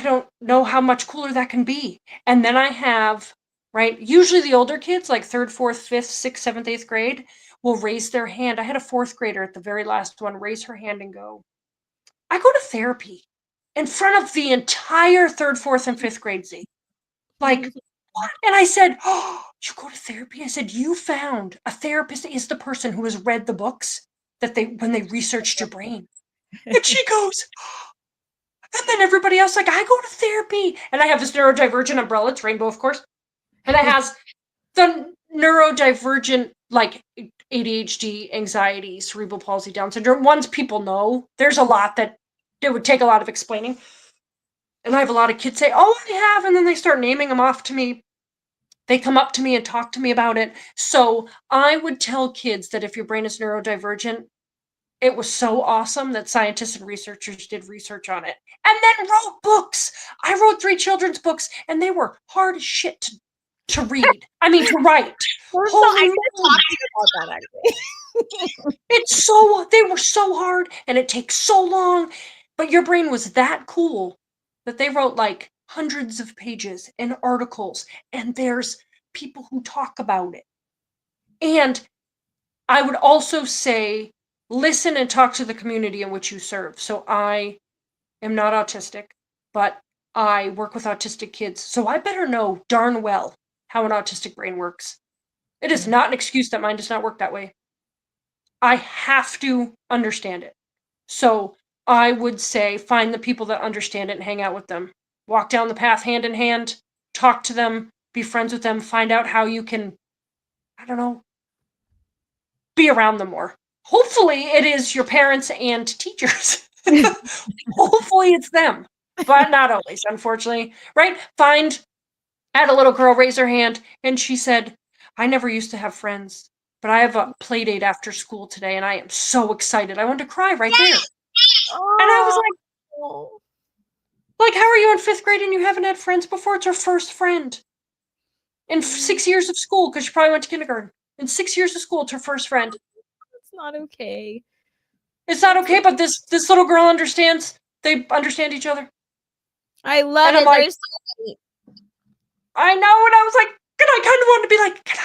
don't know how much cooler that can be. And then I have, right, usually the older kids, like 3rd, 4th, 5th, 6th, 7th, 8th grade, will raise their hand. I had a 4th grader at the very last one raise her hand and go, "I go to therapy," in front of the entire 3rd, 4th, and 5th grade Z. Like, what? And I said, "Oh, you go to therapy?" I said, "You found a therapist is the person who has read the books when they researched your brain." And she goes, and then everybody else, like, "I go to therapy." And I have this neurodivergent umbrella. It's rainbow, of course. And it has the neurodivergent, like, ADHD, anxiety, cerebral palsy, Down syndrome. Ones people know. There's a lot that it would take a lot of explaining. And I have a lot of kids say, "Oh, I have." And then they start naming them off to me. They come up to me and talk to me about it. So I would tell kids that if your brain is neurodivergent, it was so awesome that scientists and researchers did research on it and then wrote books. I wrote 3 children's books and they were hard as shit to read. I mean, to write. I talk to you about that, actually. They were so hard and it takes so long, but your brain was that cool that they wrote like hundreds of pages and articles, and there's people who talk about it. And I would also say, listen and talk to the community in which you serve. So I am not autistic, but I work with autistic kids. So I better know darn well how an autistic brain works. It is not an excuse that mine does not work that way. I have to understand it. So I would say find the people that understand it and hang out with them. Walk down the path hand in hand, talk to them, be friends with them, find out how you can, I don't know, be around them more. Hopefully it is your parents and teachers. Hopefully it's them, but not always, unfortunately. Right? I had a little girl raise her hand and she said, I never used to have friends, but I have a play date after school today and I am so excited. I wanted to cry right there. Oh. And I was like, how are you in 5th grade and you haven't had friends before? It's her first friend. In 6 years of school, because she probably went to kindergarten. In 6 years of school, it's her first friend. It's not okay. It's not okay, but this little girl understands. They understand each other. I love and it. I'm like, I know, and I was like, I kind of wanted to be like, can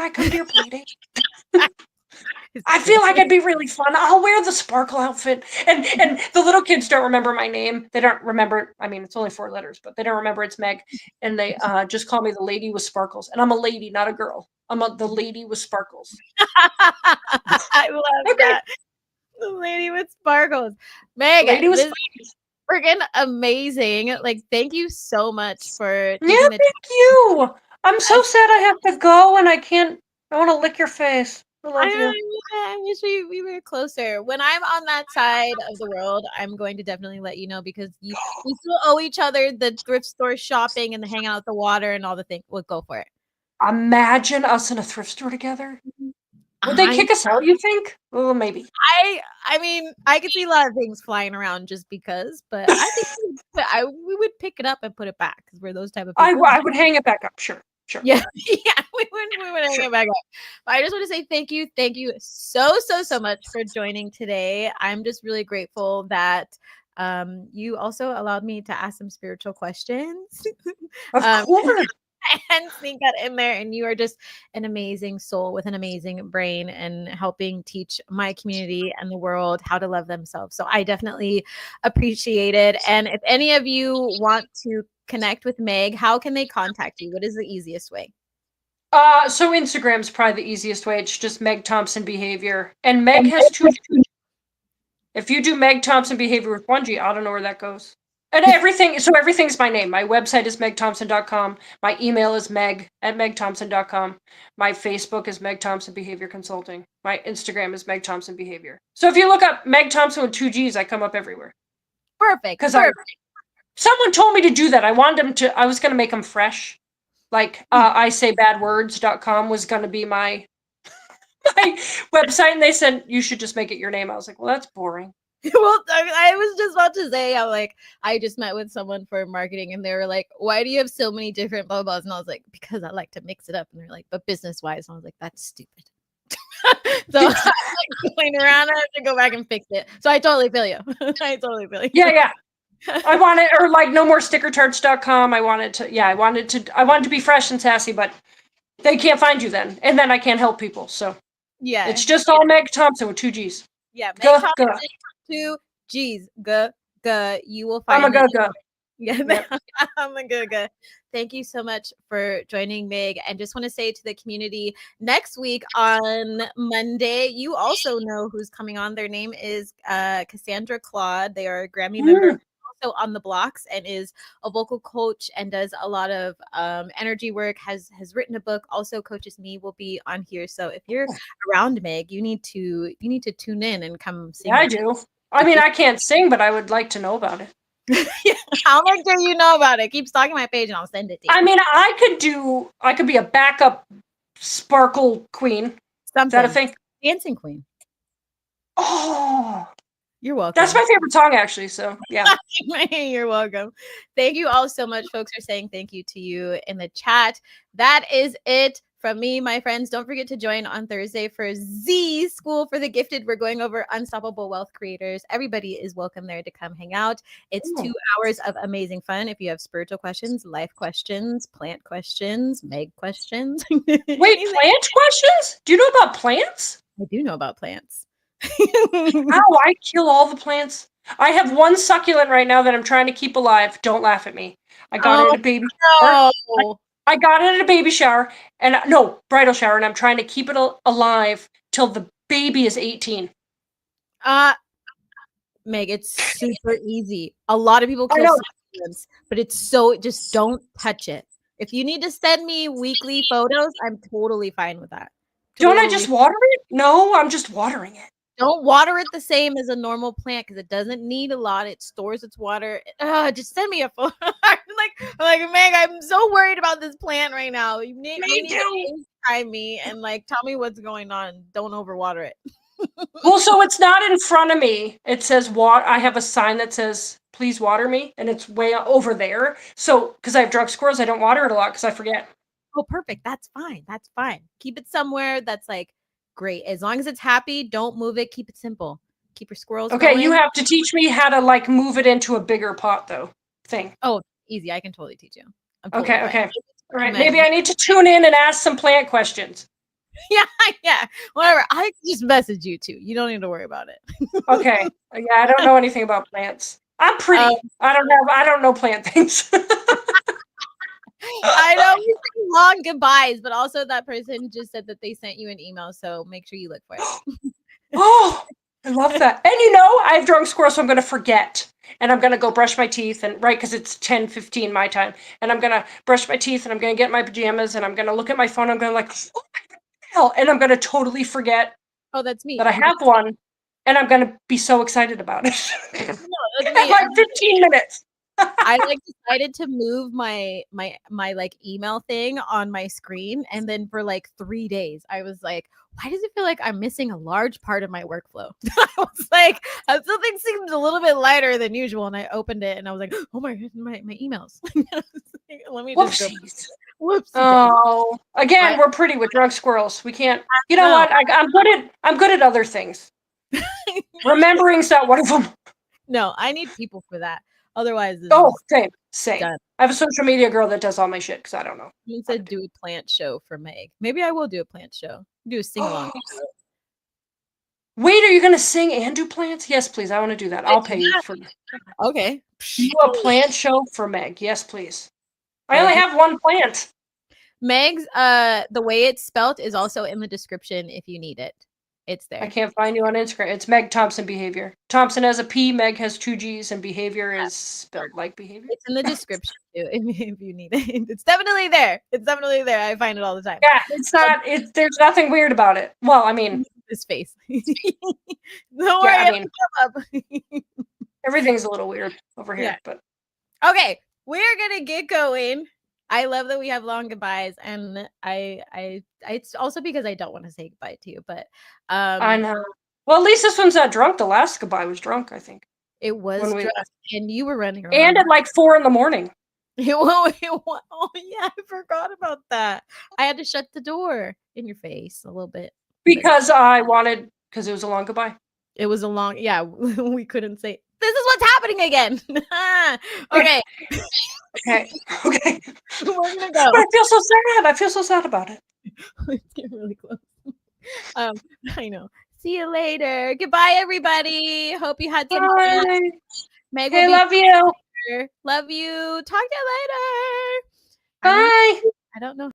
I come to your play date? I feel like it'd be really fun. I'll wear the sparkle outfit. And the little kids don't remember my name. They don't remember, I mean, it's only 4 letters, but they don't remember it's Meg. And they just call me the lady with sparkles. And I'm a lady, not a girl. The lady with sparkles. I love that. The lady with sparkles. Meg, this is freaking amazing. Like, thank you so much for taking thank you. I'm so sad I have to go and I want to lick your face. I love you. I wish we were closer. When I'm on that side of the world, I'm going to definitely let you know because we still owe each other the thrift store shopping and the hang out at the water and all the things. We'll go for it. Imagine us in a thrift store together. Would they kick us out, you think? Well, maybe. I mean, I could see a lot of things flying around just because, but I think we would pick it up and put it back because we're those type of people. I would hang it back up, sure. Yeah, we would hang it back up. But I just want to say thank you so much for joining today. I'm just really grateful that you also allowed me to ask some spiritual questions. Of course. And sneak that in there. And you are just an amazing soul with an amazing brain and helping teach my community and the world how to love themselves. So I definitely appreciate it. And if any of you want to connect with Meg, how can they contact you? What is the easiest way? So Instagram's probably the easiest way. It's just Megg Thompson Behavior. And Meg has 2 G's. If you do Megg Thompson Behavior with 1 G, I don't know where that goes. And everything's my name. My website is meggthompson.com. My email is meg@meggthompson.com. My Facebook is Megg Thompson Behavior Consulting. My Instagram is Megg Thompson Behavior. So if you look up Megg Thompson with 2 G's, I come up everywhere. Perfect. Because someone told me to do that. I was going to make them fresh. Like ISayBadWords.com was going to be my website. And they said, you should just make it your name. I was like, well, that's boring. Well, I was just about to say, I just met with someone for marketing and they were like, why do you have so many different blah blahs? And I was like, because I like to mix it up. And they're like, but business wise. And I was like, that's stupid. So I'm like going around, I have to go back and fix it. So I totally feel you. Yeah. I wanted, or like nomorestickertarts.com. I wanted to be fresh and sassy, but they can't find you then. And then I can't help people. So yeah, it's just all Megg Thompson with 2 G's. Yeah. Megg Thompson, 2 G's. You will find I'm a go. Yeah, yep. I'm a go. Thank you so much for joining, Meg. And just want to say to the community, next week on Monday, you also know who's coming on. Their name is Cassandra Claude. They are a Grammy member. Also on the blocks and is a vocal coach and does a lot of energy work, has written a book, also coaches me, will be on here. So if you're around, Meg, you need to tune in and come sing. Yeah, I do. I mean, I can't sing, but I would like to know about it. How much do you know about it? Keep stalking my page and I'll send it to you. I mean, I could be a backup sparkle queen. Something. Is that a thing? Dancing queen. Oh, you're welcome. That's my favorite song, actually. So yeah. You're welcome. Thank you all so much. Folks are saying thank you to you in the chat. That is it from me, my friends. Don't forget to join on Thursday for Z School for the Gifted. We're going over unstoppable wealth creators. Everybody is welcome there to come hang out. It's 2 hours of amazing fun. If you have spiritual questions, life questions, plant questions, Meg questions. Wait, plant questions? Do you know about plants? I do know about plants. Ow, I kill all the plants. I have one succulent right now that I'm trying to keep alive. Don't laugh at me. I got it at a baby shower. I got it at a baby shower, and no, bridal shower, and I'm trying to keep it alive till the baby is 18. Meg, it's super easy. A lot of people I kill know. succulents, but just don't touch it. If you need to send me weekly photos, I'm totally fine with that. Don't I Totally. just water it? No, I'm just watering it. Don't water it the same as a normal plant because it doesn't need a lot. It stores its water. Just send me a photo. I'm like, Meg, I'm so worried about this plant right now. You need to FaceTime me and like tell me what's going on. Don't overwater it. Well, so it's not in front of me. It says I have a sign that says please water me, and it's way over there. So because I have drug squirrels, I don't water it a lot because I forget. Oh, perfect. That's fine. That's fine. Keep it somewhere that's like great. As long as it's happy, don't move it. Keep it simple. Keep your squirrels Okay, going. you have to teach me how to like move it into a bigger pot though. Thing. Oh, easy. I can totally teach you. Totally okay, fine. okay. All right. Maybe I need to tune in and ask some plant questions. Yeah. Whatever. I just message you too. You don't need to worry about it. Okay. Yeah, I don't know anything about plants. I'm pretty. I don't know plant things. I know we say long goodbyes, but also that person just said that they sent you an email, so make sure you look for it. Oh, I love that. And I have drunk squirrel, so I'm going to forget. And I'm going to go brush my teeth, and right, because it's 10:15 my time. And I'm going to brush my teeth, and I'm going to get my pajamas, and I'm going to look at my phone. I'm going to like, oh my hell, and I'm going to totally forget that's me. that I have one, and I'm going to be so excited about it. That's in me. like 15 minutes. I like decided to move my like email thing on my screen, and then for like 3 days I was like, why does it feel like I'm missing a large part of my workflow? I was like, something seems a little bit lighter than usual, and I opened it and I was like, oh my emails. Let me just go. Whoopsie. Oh, again, we're pretty with drunk squirrels. We can't. You know what? I'm good at other things. Remembering's not one of them. No, I need people for that. Otherwise, same. Done. I have a social media girl that does all my shit because I don't know. You said do a plant show for Meg. Maybe I will do a plant show. Do a sing along. Wait, are you gonna sing and do plants? Yes, please. I want to do that. I'll pay you for. Okay. Do a plant show for Meg. Yes, please. I only have one plant. Meg's, the way it's spelt is also in the description if you need it. It's there. I can't find you on Instagram. It's Megg Thompson behavior. Thompson has a P, Meg has 2 G's, and behavior is spelled like behavior. It's in the description too, if you need it. It's definitely there. It's definitely there. I find it all the time. Yeah, it's not. There's nothing weird about it. Well, I mean, his face. Don't worry. I mean, everything's a little weird over here, but okay, we're gonna get going. I love that we have long goodbyes, and I it's also because I don't want to say goodbye to you, but I know. Well, at least this one's not drunk. The last goodbye was drunk, I think. It was drunk, and you were running around. And at like 4 a.m. Oh yeah, I forgot about that. I had to shut the door in your face a little bit. Because because it was a long goodbye. It was a long, we couldn't say, this is what's happening again. Okay. Okay. We're gonna go. But I feel so sad about it. Let's get really close. I know. See you later. Goodbye, everybody. Hope you had some fun. Meg, hey, love you. Love you. Talk to you later. Bye. I don't know.